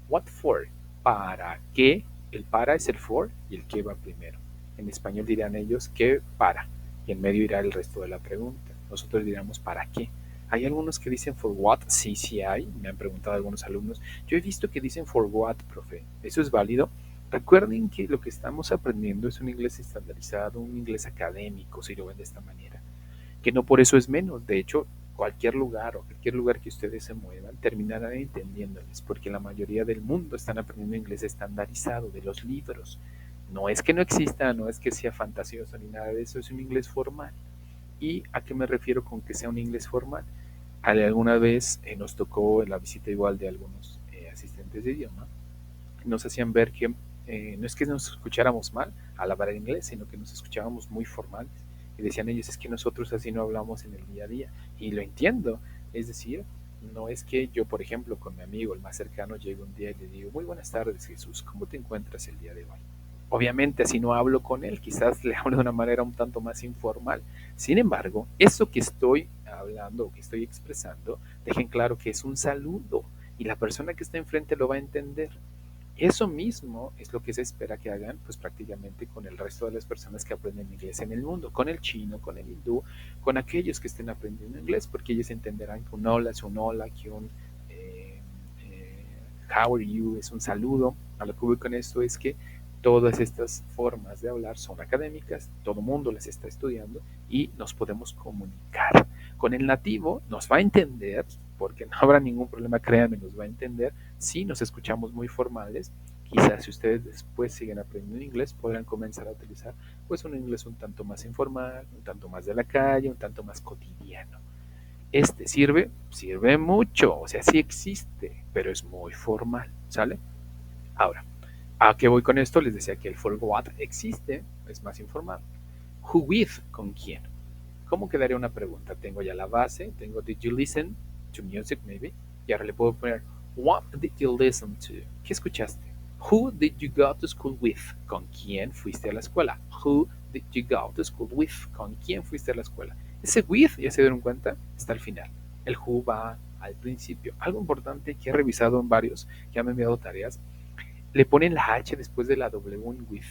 [SPEAKER 2] What for, para qué, el para es el for y el qué va primero. En español dirán ellos qué para y en medio irá el resto de la pregunta. Nosotros diríamos para qué. Hay algunos que dicen for what, sí, sí hay, me han preguntado algunos alumnos. Yo he visto que dicen for what, profe, ¿eso es válido? Recuerden que lo que estamos aprendiendo es un inglés estandarizado, un inglés académico, si lo ven de esta manera, que no por eso es menos. De hecho, cualquier lugar o cualquier lugar que ustedes se muevan terminarán entendiéndoles, porque la mayoría del mundo están aprendiendo inglés estandarizado de los libros. No es que no exista, no es que sea fantasioso ni nada de eso, es un inglés formal. ¿Y a qué me refiero con que sea un inglés formal? Alguna vez nos tocó en la visita igual de algunos asistentes de idioma, nos hacían ver que no es que nos escucháramos mal al hablar inglés, sino que nos escuchábamos muy formales. Y decían ellos, es que nosotros así no hablamos en el día a día. Y lo entiendo. Es decir, no es que yo, por ejemplo, con mi amigo, el más cercano, llegue un día y le digo, muy buenas tardes, Jesús, ¿cómo te encuentras el día de hoy? Obviamente, así no hablo con él, quizás le hablo de una manera un tanto más informal. Sin embargo, eso que estoy hablando o que estoy expresando, dejen claro que es un saludo y la persona que está enfrente lo va a entender. Eso mismo es lo que se espera que hagan pues prácticamente con el resto de las personas que aprenden inglés en el mundo, con el chino, con el hindú, con aquellos que estén aprendiendo inglés, porque ellos entenderán que un hola es un hola, que un how are you es un saludo. A lo que voy con esto es que todas estas formas de hablar son académicas, todo mundo las está estudiando y nos podemos comunicar. Con el nativo nos va a entender, porque no habrá ningún problema, créanme, nos va a entender. Si nos escuchamos muy formales, quizás si ustedes después siguen aprendiendo inglés, podrán comenzar a utilizar pues un inglés un tanto más informal, un tanto más de la calle, un tanto más cotidiano. Sirve mucho, o sea, sí existe, pero es muy formal, ¿sale? Ahora, ¿a qué voy con esto? Les decía que el for what existe, es más informal. Who with, ¿con quién? ¿Cómo quedaría una pregunta? Tengo ya la base, tengo did you listen to music maybe, y ahora le puedo poner what did you listen to? ¿Qué escuchaste? Who did you go to school with? ¿Con quién fuiste a la escuela? Who did you go to school with? ¿Con quién fuiste a la escuela? Ese with, ya se dieron cuenta, está al final. El who va al principio. Algo importante que he revisado en varios que han enviado tareas, le ponen la H después de la W en with.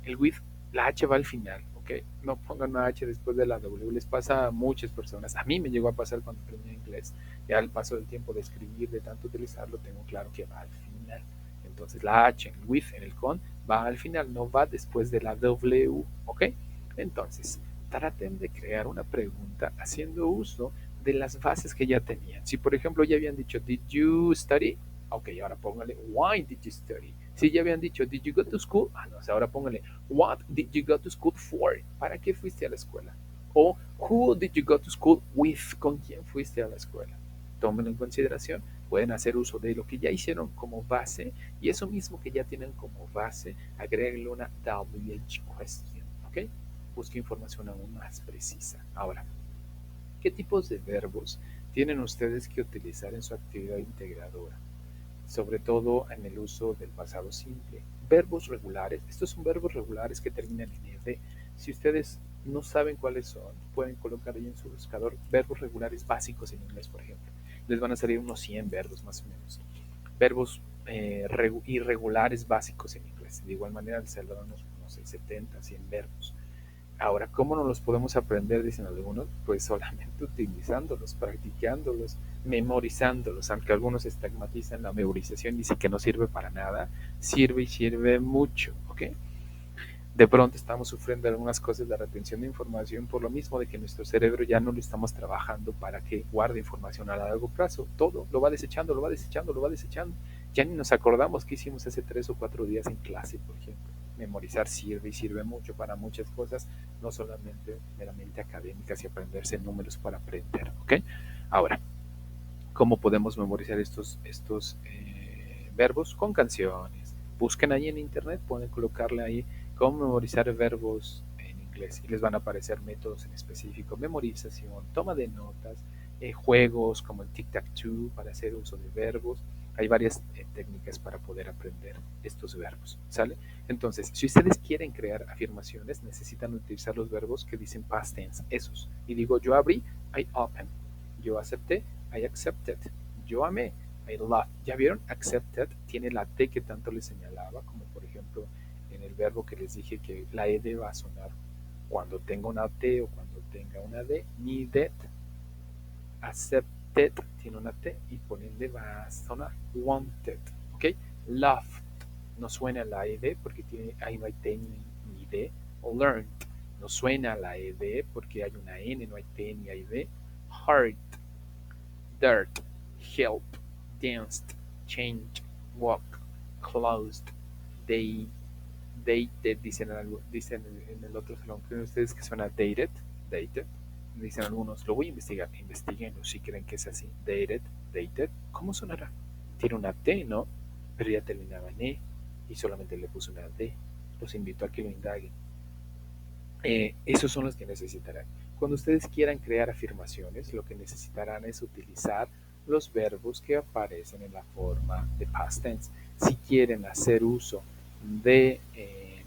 [SPEAKER 2] El with, la H va al final, ¿ok? No pongan una H después de la W, les pasa a muchas personas. A mí me llegó a pasar cuando aprendí inglés. Ya al paso del tiempo de escribir, de tanto utilizarlo, tengo claro que va al final. Entonces la H en with, en el con, va al final, no va después de la W, ¿ok? Entonces, traten de crear una pregunta haciendo uso de las bases que ya tenían. Si por ejemplo ya habían dicho, did you study? Ok, ahora póngale, why did you study? Si ya habían dicho, did you go to school? No, ahora póngale, what did you go to school for? ¿Para qué fuiste a la escuela? O, who did you go to school with? ¿Con quién fuiste a la escuela? Tómenlo en consideración. Pueden hacer uso de lo que ya hicieron como base y eso mismo que ya tienen como base, agréguenle una WH question, ¿ok? Busque información aún más precisa. Ahora, ¿qué tipos de verbos tienen ustedes que utilizar en su actividad integradora? Sobre todo en el uso del pasado simple. Verbos regulares, estos son verbos regulares que terminan en ed. Si ustedes no saben cuáles son, pueden colocar ahí en su buscador verbos regulares básicos en inglés, por ejemplo. Les van a salir unos 100 verbos más o menos. Verbos irregulares básicos en inglés. De igual manera les saldrán unos, no sé, 70, 100 verbos. Ahora, ¿cómo no los podemos aprender? Dicen algunos, pues solamente utilizándolos, practicándolos, memorizándolos, aunque algunos estigmatizan la memorización y dicen que no sirve para nada, sirve y sirve mucho, ¿ok? De pronto estamos sufriendo algunas cosas de retención de información por lo mismo de que nuestro cerebro ya no lo estamos trabajando para que guarde información a largo plazo, todo lo va desechando, lo va desechando, lo va desechando, ya ni nos acordamos qué hicimos hace 3 o 4 días en clase, por ejemplo. Memorizar sirve y sirve mucho para muchas cosas, no solamente meramente académicas y aprenderse números para aprender, ¿ok? Ahora, ¿cómo podemos memorizar estos verbos? Con canciones. Busquen ahí en internet, pueden colocarle ahí cómo memorizar verbos en inglés y les van a aparecer métodos en específico, memorización, toma de notas, juegos como el tic-tac-toe para hacer uso de verbos. Hay varias técnicas para poder aprender estos verbos, ¿sale? Entonces, si ustedes quieren crear afirmaciones, necesitan utilizar los verbos que dicen past tense, esos. Y digo, yo abrí, I opened. Yo acepté, I accepted. Yo amé, I loved. ¿Ya vieron? Accepted tiene la T que tanto les señalaba, como por ejemplo en el verbo que les dije que la ed va a sonar cuando tenga una T o cuando tenga una D. Needed, accepted tiene una T y por ende va a sonar wanted, ¿ok? Loved no suena la ed porque ahí no hay T ni D. O learned no suena la ed porque hay una N, no hay T ni hay D. Heart, dirt, help, danced, change, walk, closed, dated, dicen en el otro salón, ¿creen ustedes que suena dated? Dicen algunos, lo voy a investigar, investiguenlo si creen que es así, dated, ¿cómo sonará? Tiene una T, ¿no? Pero ya terminaba en E y solamente le puse una D. Los invito a que lo indaguen. Esos son los que necesitarán. Cuando ustedes quieran crear afirmaciones, lo que necesitarán es utilizar los verbos que aparecen en la forma de past tense. Si quieren hacer uso de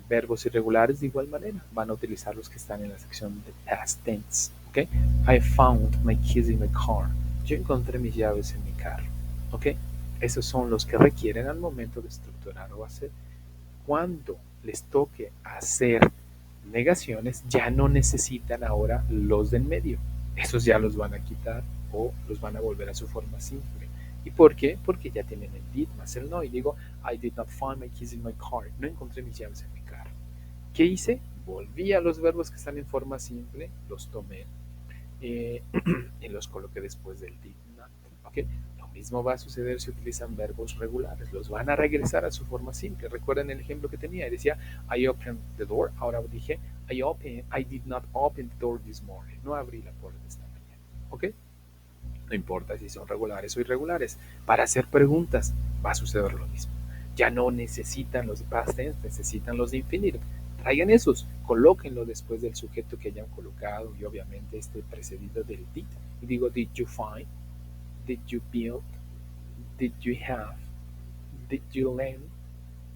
[SPEAKER 2] verbos irregulares, de igual manera, van a utilizar los que están en la sección de past tense. ¿Okay? I found my keys in my car. Yo encontré mis llaves en mi carro. ¿Okay? Esos son los que requieren al momento de estructurar o hacer. Cuando les toque hacer negaciones, ya no necesitan ahora los del medio. Esos ya los van a quitar o los van a volver a su forma simple. ¿Y por qué? Porque ya tienen el did más el no. Y digo, I did not find my keys in my car. No encontré mis llaves en mi carro. ¿Qué hice? Volví a los verbos que están en forma simple, los tomé eh, y los coloqué después del did not. ¿Okay? Lo mismo va a suceder si utilizan verbos regulares. Los van a regresar a su forma simple. Recuerden el ejemplo que tenía. Decía, I opened the door. Ahora dije, I did not open the door this morning. No abrí la puerta esta mañana. ¿Ok? No importa si son regulares o irregulares. Para hacer preguntas va a suceder lo mismo. Ya no necesitan los past tense, necesitan los de infinitive. Traigan esos, colóquenlo después del sujeto que hayan colocado y obviamente precedido del did. Y digo, did you find? Did you build? Did you have? Did you lend?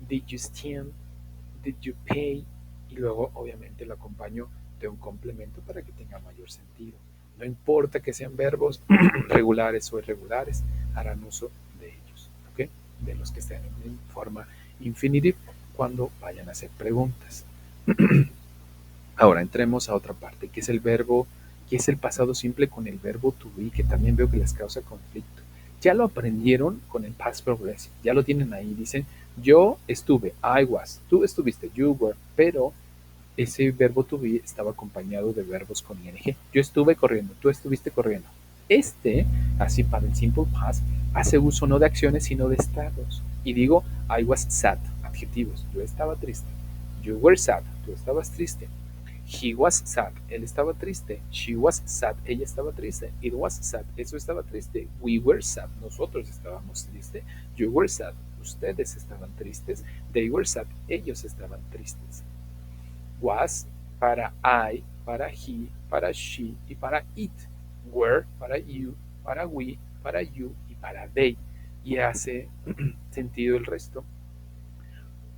[SPEAKER 2] Did you stand? Did you pay? Y luego obviamente lo acompaño de un complemento para que tenga mayor sentido. No importa que sean verbos regulares o irregulares, harán uso de ellos, ¿ok? De los que estén en forma infinitive cuando vayan a hacer preguntas. Ahora entremos a otra parte, que es el verbo, que es el pasado simple con el verbo to be, que también veo que les causa conflicto. Ya lo aprendieron con el past progressive, ya lo tienen ahí, dicen, yo estuve, I was, tú estuviste, you were, pero ese verbo to be estaba acompañado de verbos con ing. Yo estuve corriendo, tú estuviste corriendo. Así para el simple past, hace uso no de acciones, sino de estados. Y digo, I was sad, adjetivos, yo estaba triste. You were sad, tú estabas triste. He was sad, él estaba triste. She was sad, ella estaba triste. It was sad, eso estaba triste. We were sad, nosotros estábamos tristes. You were sad, ustedes estaban tristes. They were sad, ellos estaban tristes. Was para I, para he, para she y para it. Were para you, para we, para you y para they. Y hace sentido el resto,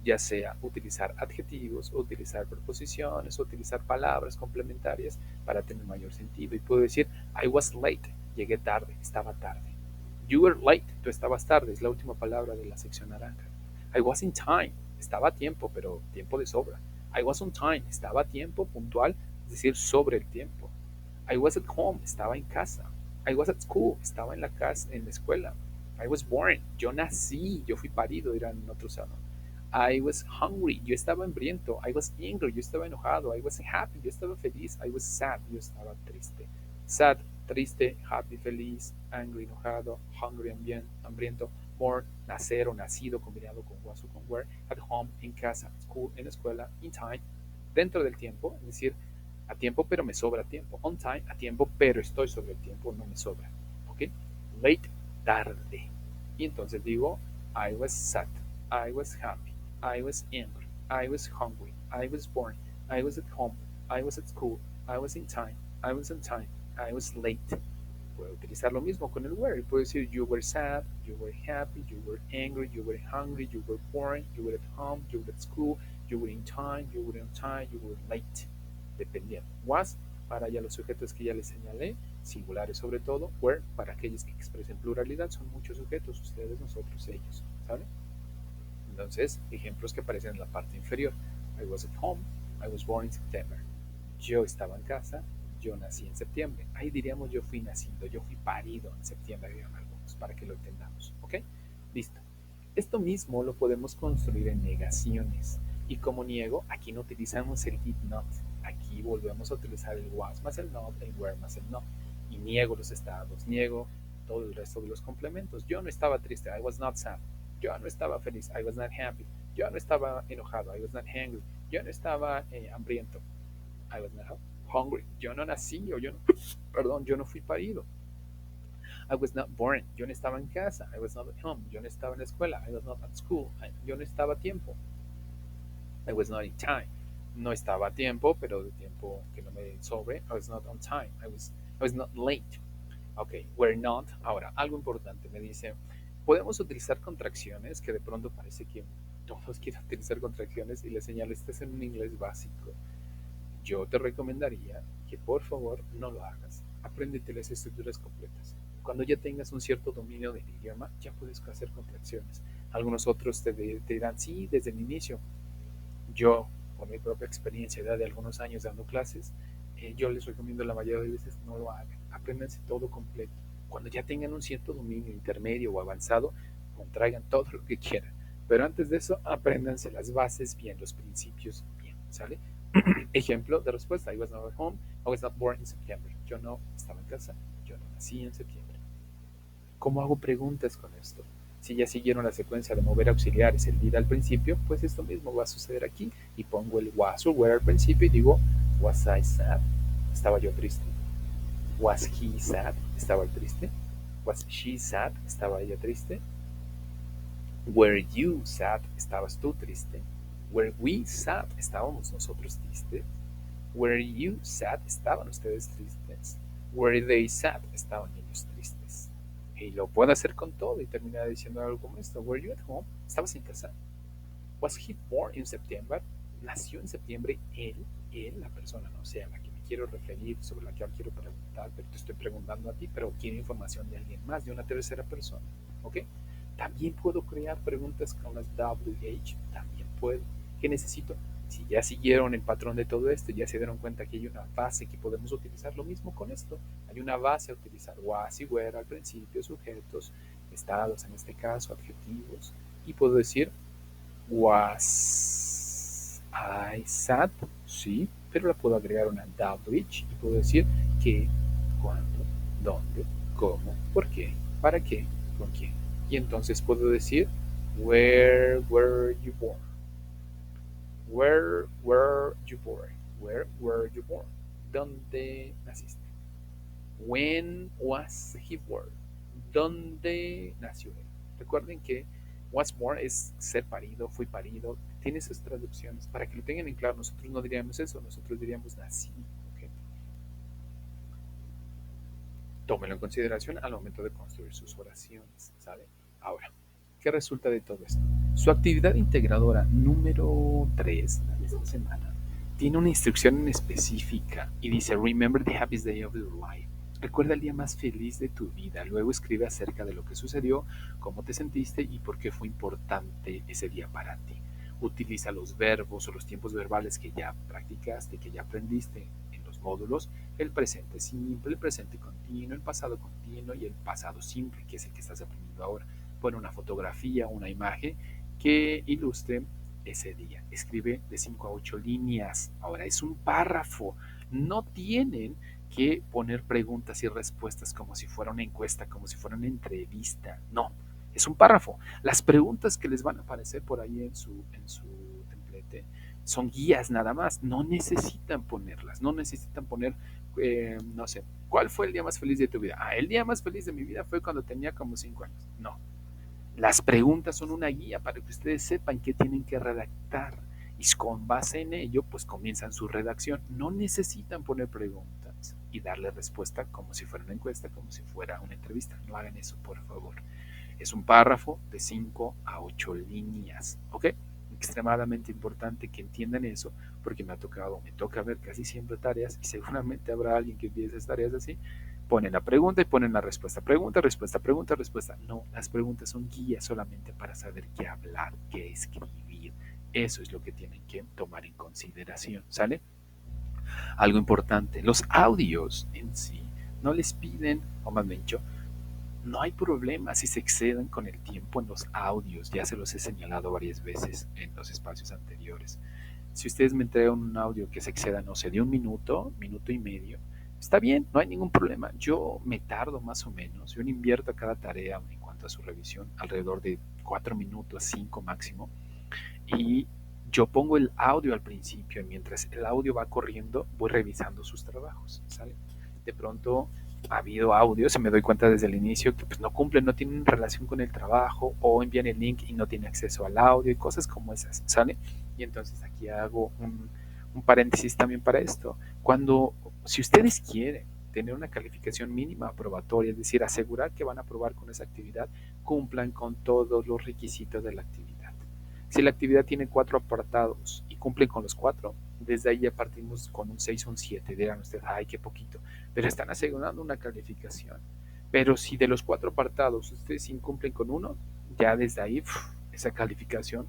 [SPEAKER 2] ya sea utilizar adjetivos, utilizar preposiciones, utilizar palabras complementarias para tener mayor sentido. Y puedo decir, I was late, llegué tarde, estaba tarde. You were late, tú estabas tarde, es la última palabra de la sección naranja. I was in time, estaba a tiempo, pero tiempo de sobra. I was on time, estaba a tiempo, puntual, es decir, sobre el tiempo. I was at home, estaba en casa. I was at school, estaba en la casa, en la escuela. I was born, yo nací, yo fui parido, dirán en otro salón. I was hungry, yo estaba hambriento. I was angry, yo estaba enojado. I was happy, yo estaba feliz. I was sad, yo estaba triste. Sad, triste, happy, feliz, angry, enojado, hungry, hambriento, born, nacer o nacido, combinado con was o con were, at home, en casa, school, en la escuela, in time, dentro del tiempo, es decir, a tiempo pero me sobra tiempo, on time, a tiempo pero estoy sobre el tiempo, no me sobra, ¿ok? Late, tarde. Y entonces digo, I was sad, I was happy, I was angry, I was hungry, I was born, I was at home, I was at school, I was in time, I was on time, I was late. Puedo utilizar lo mismo con el were. Puedo decir you were sad, you were happy, you were angry, you were hungry, you were born, you were at home, you were at school, you were in time, you were on time, you were late. Dependiendo. Was para ya los sujetos que ya les señalé, singulares sobre todo. Were para aquellos que expresen pluralidad, son muchos sujetos, ustedes, nosotros, ellos. ¿Saben? Entonces, ejemplos que aparecen en la parte inferior. I was at home, I was born in September. Yo estaba en casa, yo nací en septiembre. Ahí diríamos yo fui nacido, yo fui parido en septiembre, dirían algunos, para que lo entendamos. ¿Ok? Listo. Esto mismo lo podemos construir en negaciones. Y como niego, aquí no utilizamos el did not. Aquí volvemos a utilizar el was más el not, el were más el not. Y niego los estados, niego todo el resto de los complementos. Yo no estaba triste, I was not sad. Yo no estaba feliz, I was not happy. Yo no estaba enojado, I was not angry. Yo no estaba hambriento, I was not hungry. Yo no nací, o yo no, perdón, yo no fui parido. I was not born. Yo no estaba en casa. I was not at home. Yo no estaba en la escuela. I was not at school. Yo no estaba a tiempo. I was not in time. No estaba a tiempo, pero de tiempo que no me sobre. I was not on time. I was not late. Ok, we're not. Ahora, algo importante. Me dice, podemos utilizar contracciones, que de pronto parece que todos quieren utilizar contracciones y le señalo, este es en un inglés básico. Yo te recomendaría que por favor no lo hagas. Apréndete las estructuras completas. Cuando ya tengas un cierto dominio del idioma, ya puedes hacer contracciones. Algunos otros te dirán, sí, desde el inicio. Yo, por mi propia experiencia de algunos años dando clases, yo les recomiendo la mayoría de veces no lo hagan. Apréndanse todo completo. Cuando ya tengan un cierto dominio intermedio o avanzado, contraigan todo lo que quieran. Pero antes de eso, apréndanse las bases bien, los principios bien, ¿sale? Ejemplo de respuesta: I was not at home, I was not born in September. Yo no estaba en casa, yo no nací en septiembre. ¿Cómo hago preguntas con esto? Si ya siguieron la secuencia de mover auxiliares, el did al principio, pues esto mismo va a suceder aquí. Y pongo el was o were al principio y digo, was I sad? ¿Estaba yo triste? Was he sad? ¿Estaba él triste? Was she sad? ¿Estaba ella triste? Were you sad? ¿Estabas tú triste? Were we sad? ¿Estábamos nosotros tristes? Were you sad? ¿Estaban ustedes tristes? Were they sad? ¿Estaban ellos tristes? Y lo puedo hacer con todo y terminar diciendo algo como esto. Were you at home? ¿Estabas en casa? Was he born in September? ¿Nació en septiembre él, la persona, no sea a la que me quiero referir, sobre la que quiero preguntar, pero te estoy preguntando a ti, pero quiero información de alguien más, de una tercera persona, ¿ok? También puedo crear preguntas con las WH, también puedo. ¿Qué necesito? Si ya siguieron el patrón de todo esto, ya se dieron cuenta que hay una base que podemos utilizar, lo mismo con esto. Hay una base a utilizar: was y were al principio, sujetos, estados, en este caso, adjetivos. Y puedo decir, was I sad? Sí, pero la puedo agregar una WH y puedo decir qué, cuándo, dónde, cómo, por qué, para qué, con quién. Y entonces puedo decir, where were you born? Where were you born? Where were you born? ¿Dónde naciste? When was he born? ¿Dónde nació él? Recuerden que was born es ser parido, fui parido. Tiene esas traducciones. Para que lo tengan en claro, nosotros no diríamos eso, nosotros diríamos nací. ¿Okay? Tómenlo en consideración al momento de construir sus oraciones, ¿sabe? Ahora, ¿qué resulta de todo esto? Su actividad integradora número 3 de esta semana tiene una instrucción específica y dice: Remember the happiest day of your life. Recuerda el día más feliz de tu vida. Luego escribe acerca de lo que sucedió, cómo te sentiste y por qué fue importante ese día para ti. Utiliza los verbos o los tiempos verbales que ya practicaste, que ya aprendiste en los módulos: el presente simple, el presente continuo, el pasado continuo y el pasado simple, que es el que estás aprendiendo ahora. Pon una fotografía, una imagen que ilustre ese día. Escribe de 5 a 8 líneas. Ahora es un párrafo. No tienen que poner preguntas y respuestas como si fuera una encuesta, como si fuera una entrevista. No, es un párrafo. Las preguntas que les van a aparecer por ahí en su templete son guías nada más. No necesitan ponerlas, no necesitan poner, no sé, ¿cuál fue el día más feliz de tu vida? El día más feliz de mi vida fue cuando tenía como 5 años. No. Las preguntas son una guía para que ustedes sepan qué tienen que redactar y con base en ello pues comienzan su redacción. No necesitan poner preguntas y darle respuesta como si fuera una encuesta, como si fuera una entrevista. No hagan eso, por favor. Es un párrafo de 5 a 8 líneas, ¿ok? Extremadamente importante que entiendan eso, porque me toca ver casi siempre tareas y seguramente habrá alguien que envíe esas tareas así. Ponen la pregunta y ponen la respuesta. Pregunta, respuesta, pregunta, respuesta. No, las preguntas son guías solamente para saber qué hablar, qué escribir. Eso es lo que tienen que tomar en consideración, ¿sale? Algo importante, los audios en sí no les piden, o más bien dicho, no hay problema si se exceden con el tiempo en los audios. Ya se los he señalado varias veces en los espacios anteriores. Si ustedes me entregan un audio que se exceda, no sé, de 1 minuto, minuto y medio, está bien, no hay ningún problema. Yo me tardo más o menos, yo invierto a cada tarea en cuanto a su revisión alrededor de 4 minutos, 5 máximo, y yo pongo el audio al principio y mientras el audio va corriendo voy revisando sus trabajos, ¿sale? De pronto ha habido audios, se me doy cuenta desde el inicio que pues no cumplen, no tienen relación con el trabajo, o envían el link y no tienen acceso al audio y cosas como esas, ¿sale? Y entonces aquí hago un paréntesis también para esto. Si ustedes quieren tener una calificación mínima aprobatoria, es decir, asegurar que van a aprobar con esa actividad, cumplan con todos los requisitos de la actividad. Si la actividad tiene 4 apartados y cumplen con los 4, desde ahí ya partimos con un 6 o un 7. Dirán ustedes, ay, qué poquito, pero están asegurando una calificación. Pero si de los 4 apartados ustedes incumplen con uno, ya desde ahí esa calificación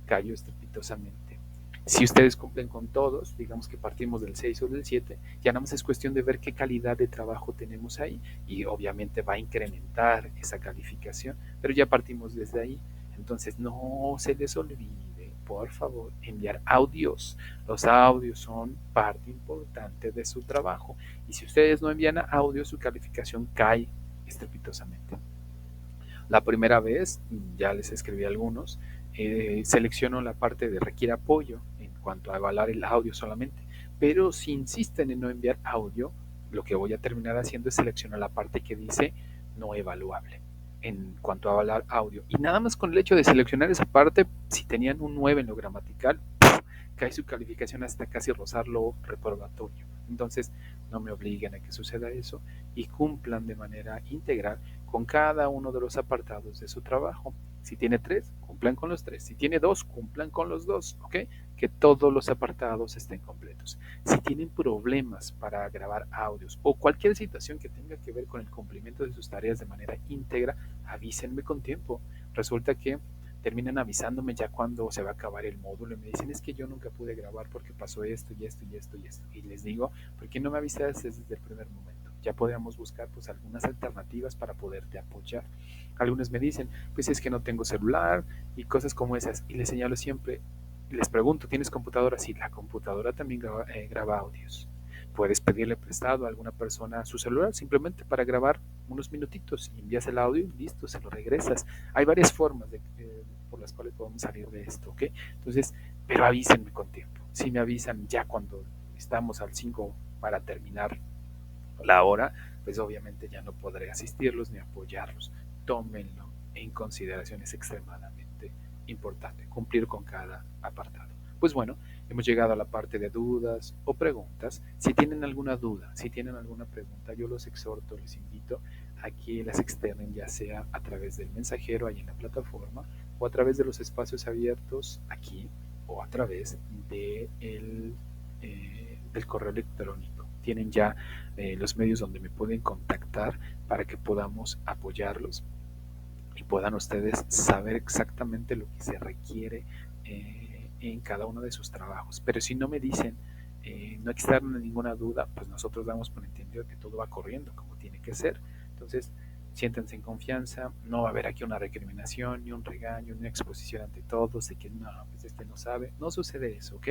[SPEAKER 2] cayó estrepitosamente. Si ustedes cumplen con todos, digamos que partimos del 6 o del 7, ya nada más es cuestión de ver qué calidad de trabajo tenemos ahí y obviamente va a incrementar esa calificación, pero ya partimos desde ahí. Entonces no se les olvide, por favor, enviar audios. Los audios son parte importante de su trabajo y si ustedes no envían audios, su calificación cae estrepitosamente. La primera vez, ya les escribí algunos, selecciono la parte de requiere apoyo en cuanto a evaluar el audio solamente, pero si insisten en no enviar audio, lo que voy a terminar haciendo es seleccionar la parte que dice no evaluable en cuanto a evaluar audio. Y nada más con el hecho de seleccionar esa parte, si tenían un 9 en lo gramatical, cae su calificación hasta casi rozar lo reprobatorio. Entonces, no me obliguen a que suceda eso y cumplan de manera integral con cada uno de los apartados de su trabajo. Si tiene 3, cumplan con los 3. Si tiene 2, cumplan con los 2, ¿ok? Que todos los apartados estén completos. Si tienen problemas para grabar audios o cualquier situación que tenga que ver con el cumplimiento de sus tareas de manera íntegra, avísenme con tiempo. Resulta que terminan avisándome ya cuando se va a acabar el módulo y me dicen es que yo nunca pude grabar porque pasó esto y esto y esto y esto. Y les digo, ¿por qué no me avisaste desde el primer momento? Ya podríamos buscar pues algunas alternativas para poderte apoyar. Algunos me dicen, pues es que no tengo celular y cosas como esas. Y les señalo siempre, les pregunto, ¿tienes computadora? Sí, la computadora también graba audios. Puedes pedirle prestado a alguna persona su celular simplemente para grabar unos minutitos y envías el audio y listo, se lo regresas. Hay varias formas por las cuales podemos salir de esto, ¿ok? Entonces, pero avísenme con tiempo. Si me avisan ya cuando estamos al 5 para terminar la hora, pues obviamente ya no podré asistirlos ni apoyarlos. Tómenlo en consideración, es extremadamente importante cumplir con cada apartado. Pues bueno, hemos llegado a la parte de dudas o preguntas. Si tienen alguna duda, si tienen alguna pregunta, yo los exhorto, les invito a que las externen, ya sea a través del mensajero ahí en la plataforma o a través de los espacios abiertos aquí o a través del correo electrónico. Tienen ya los medios donde me pueden contactar para que podamos apoyarlos y puedan ustedes saber exactamente lo que se requiere en cada uno de sus trabajos. Pero si no me dicen, no externan ninguna duda, pues nosotros damos por entendido que todo va corriendo como tiene que ser. Entonces, siéntense en confianza, no va a haber aquí una recriminación, ni un regaño, ni una exposición ante todos de que no, pues este no sabe. No sucede eso, ¿ok?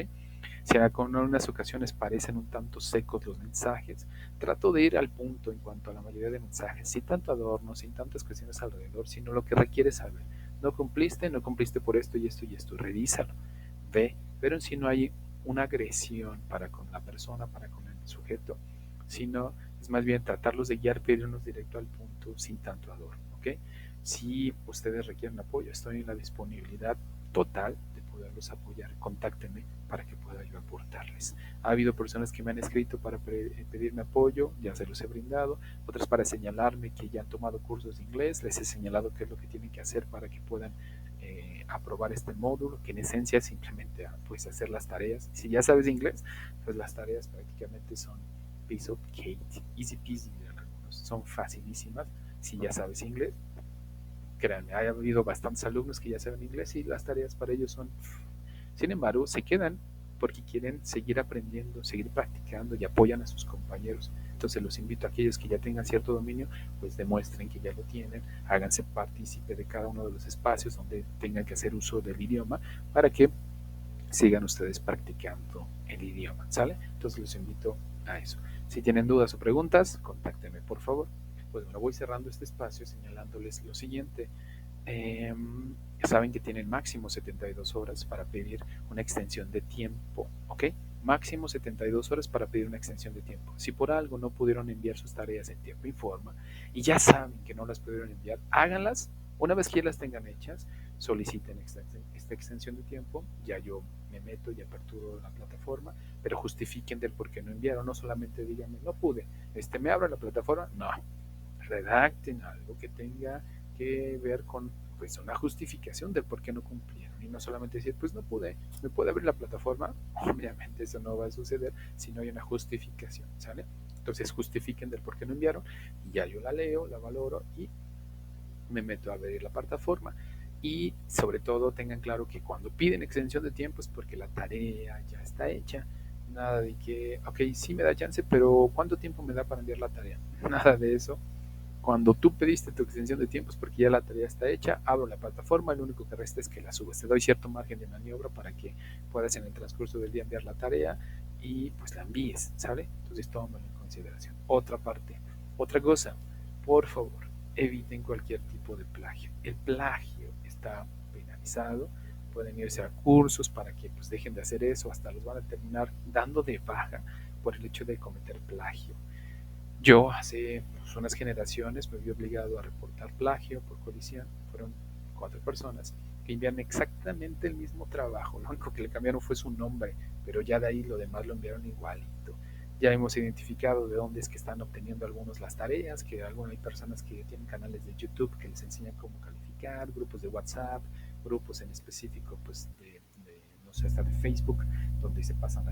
[SPEAKER 2] Si en algunas ocasiones parecen un tanto secos los mensajes, trato de ir al punto en cuanto a la mayoría de mensajes, sin tanto adorno, sin tantas cuestiones alrededor, sino lo que requiere saber. No cumpliste, no cumpliste por esto y esto y esto, revísalo, ve, pero en sí no hay una agresión para con la persona, para con el sujeto, sino es más bien tratarlos de guiar, pero irnos directo al punto sin tanto adorno, ¿ok? Si ustedes requieren apoyo, estoy en la disponibilidad total de poderlos apoyar. Contáctenme para que pueda yo aportarles. Ha habido personas que me han escrito para pedirme apoyo, ya se los he brindado, otras para señalarme que ya han tomado cursos de inglés, les he señalado qué es lo que tienen que hacer para que puedan aprobar este módulo, que en esencia es simplemente pues hacer las tareas. Si ya sabes inglés, pues las tareas prácticamente son piece of cake, easy peasy, son facilísimas si ya sabes inglés. Créanme, ha habido bastantes alumnos que ya saben inglés y las tareas para ellos son. Sin embargo, se quedan porque quieren seguir aprendiendo, seguir practicando y apoyan a sus compañeros. Entonces los invito a aquellos que ya tengan cierto dominio, pues demuestren que ya lo tienen, háganse partícipe de cada uno de los espacios donde tengan que hacer uso del idioma para que sigan ustedes practicando el idioma, ¿sale? Entonces los invito a eso. Si tienen dudas o preguntas, contáctenme por favor. Pues bueno, voy cerrando este espacio señalándoles lo siguiente. Eh, Saben que tienen máximo 72 horas para pedir una extensión de tiempo, ¿ok? Máximo 72 horas para pedir una extensión de tiempo. Si por algo no pudieron enviar sus tareas en tiempo y forma y ya saben que no las pudieron enviar, háganlas. Una vez que las tengan hechas, soliciten esta extensión de tiempo. Ya yo me meto y aperturo la plataforma, pero justifiquen del por qué no enviaron. No solamente díganme, no pude, me abro la plataforma. No, redacten algo que tenga que ver con pues una justificación del por qué no cumplieron y no solamente decir pues no pude, me puede abrir la plataforma. Obviamente eso no va a suceder si no hay una justificación, ¿sale? Entonces justifiquen del por qué no enviaron y ya yo la leo, la valoro y me meto a abrir la plataforma. Y sobre todo tengan claro que cuando piden extensión de tiempo es porque la tarea ya está hecha. Nada de que, ok, sí me da chance, pero ¿cuánto tiempo me da para enviar la tarea? Nada de eso. Cuando tú pediste tu extensión de tiempo es porque ya la tarea está hecha, abro la plataforma, lo único que resta es que la subas. Te doy cierto margen de maniobra para que puedas en el transcurso del día enviar la tarea y pues la envíes, ¿sale? Entonces tómalo en consideración. Otra parte, otra cosa, por favor, eviten cualquier tipo de plagio. El plagio está penalizado, pueden irse a cursos para que pues dejen de hacer eso, hasta los van a terminar dando de baja por el hecho de cometer plagio. Yo hace pues, unas generaciones me vi obligado a reportar plagio por colisión. Fueron 4 personas que enviaron exactamente el mismo trabajo. Lo único que le cambiaron fue su nombre, pero ya de ahí lo demás lo enviaron igualito. Ya hemos identificado de dónde es que están obteniendo algunos las tareas, que hay personas que tienen canales de YouTube que les enseñan cómo calificar, grupos de WhatsApp, grupos en específico pues no sé, hasta de Facebook, donde se pasan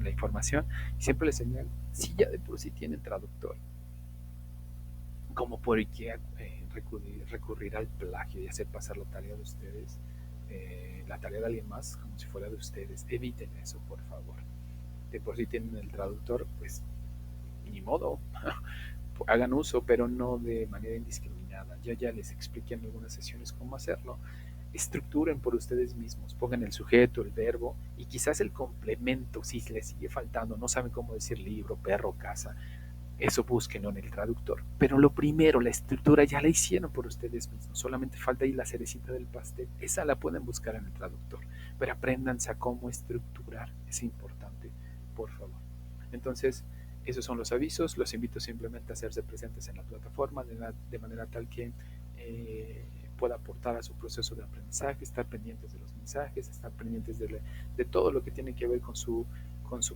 [SPEAKER 2] la información. Y siempre les enseñan, si ya de por sí tienen traductor, como por qué recurrir al plagio y hacer pasar la tarea de ustedes, la tarea de alguien más, como si fuera de ustedes. Eviten eso, por favor. De por sí tienen el traductor, pues ni modo, hagan uso, pero no de manera indiscriminada. Yo ya les expliqué en algunas sesiones cómo hacerlo. Estructuren por ustedes mismos, pongan el sujeto, el verbo y quizás el complemento, si les sigue faltando, no saben cómo decir libro, perro, casa, eso búsquenlo en el traductor. Pero lo primero, la estructura ya la hicieron por ustedes mismos. Solamente falta ahí la cerecita del pastel. Esa la pueden buscar en el traductor. Pero apréndanse a cómo estructurar. Es importante, por favor. Entonces, esos son los avisos. Los invito simplemente a hacerse presentes en la plataforma de manera tal que pueda aportar a su proceso de aprendizaje, estar pendientes de los mensajes, estar pendientes de todo lo que tiene que ver con su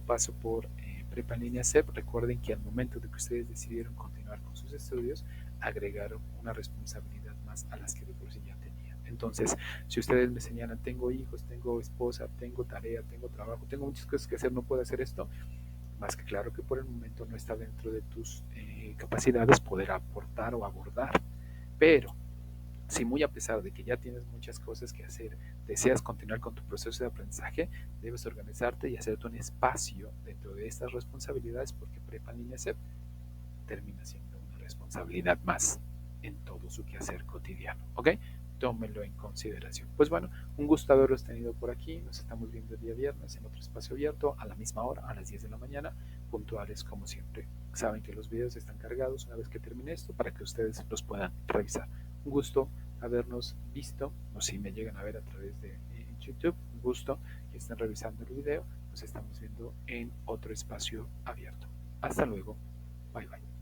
[SPEAKER 2] paso por Prepa en línea CEP. Recuerden que al momento de que ustedes decidieron continuar con sus estudios, agregaron una responsabilidad más a las que de por sí ya tenían. Entonces, si ustedes me señalan, tengo hijos, tengo esposa, tengo tarea, tengo trabajo, tengo muchas cosas que hacer, no puedo hacer esto, más que claro que por el momento no está dentro de tus capacidades poder aportar o abordar. Pero si muy a pesar de que ya tienes muchas cosas que hacer, deseas continuar con tu proceso de aprendizaje, debes organizarte y hacerte un espacio dentro de estas responsabilidades porque Prepa en línea CEP termina siendo una responsabilidad más en todo su quehacer cotidiano. ¿Ok? Tómenlo en consideración. Pues bueno, un gusto haberlos tenido por aquí. Nos estamos viendo el día viernes en otro espacio abierto a la misma hora, a las 10 de la mañana, puntuales como siempre. Saben que los videos están cargados una vez que termine esto para que ustedes los puedan revisar. Un gusto habernos visto, o si me llegan a ver a través de YouTube, un gusto que estén revisando el video. Nos estamos viendo en otro espacio abierto. Hasta luego. Bye bye.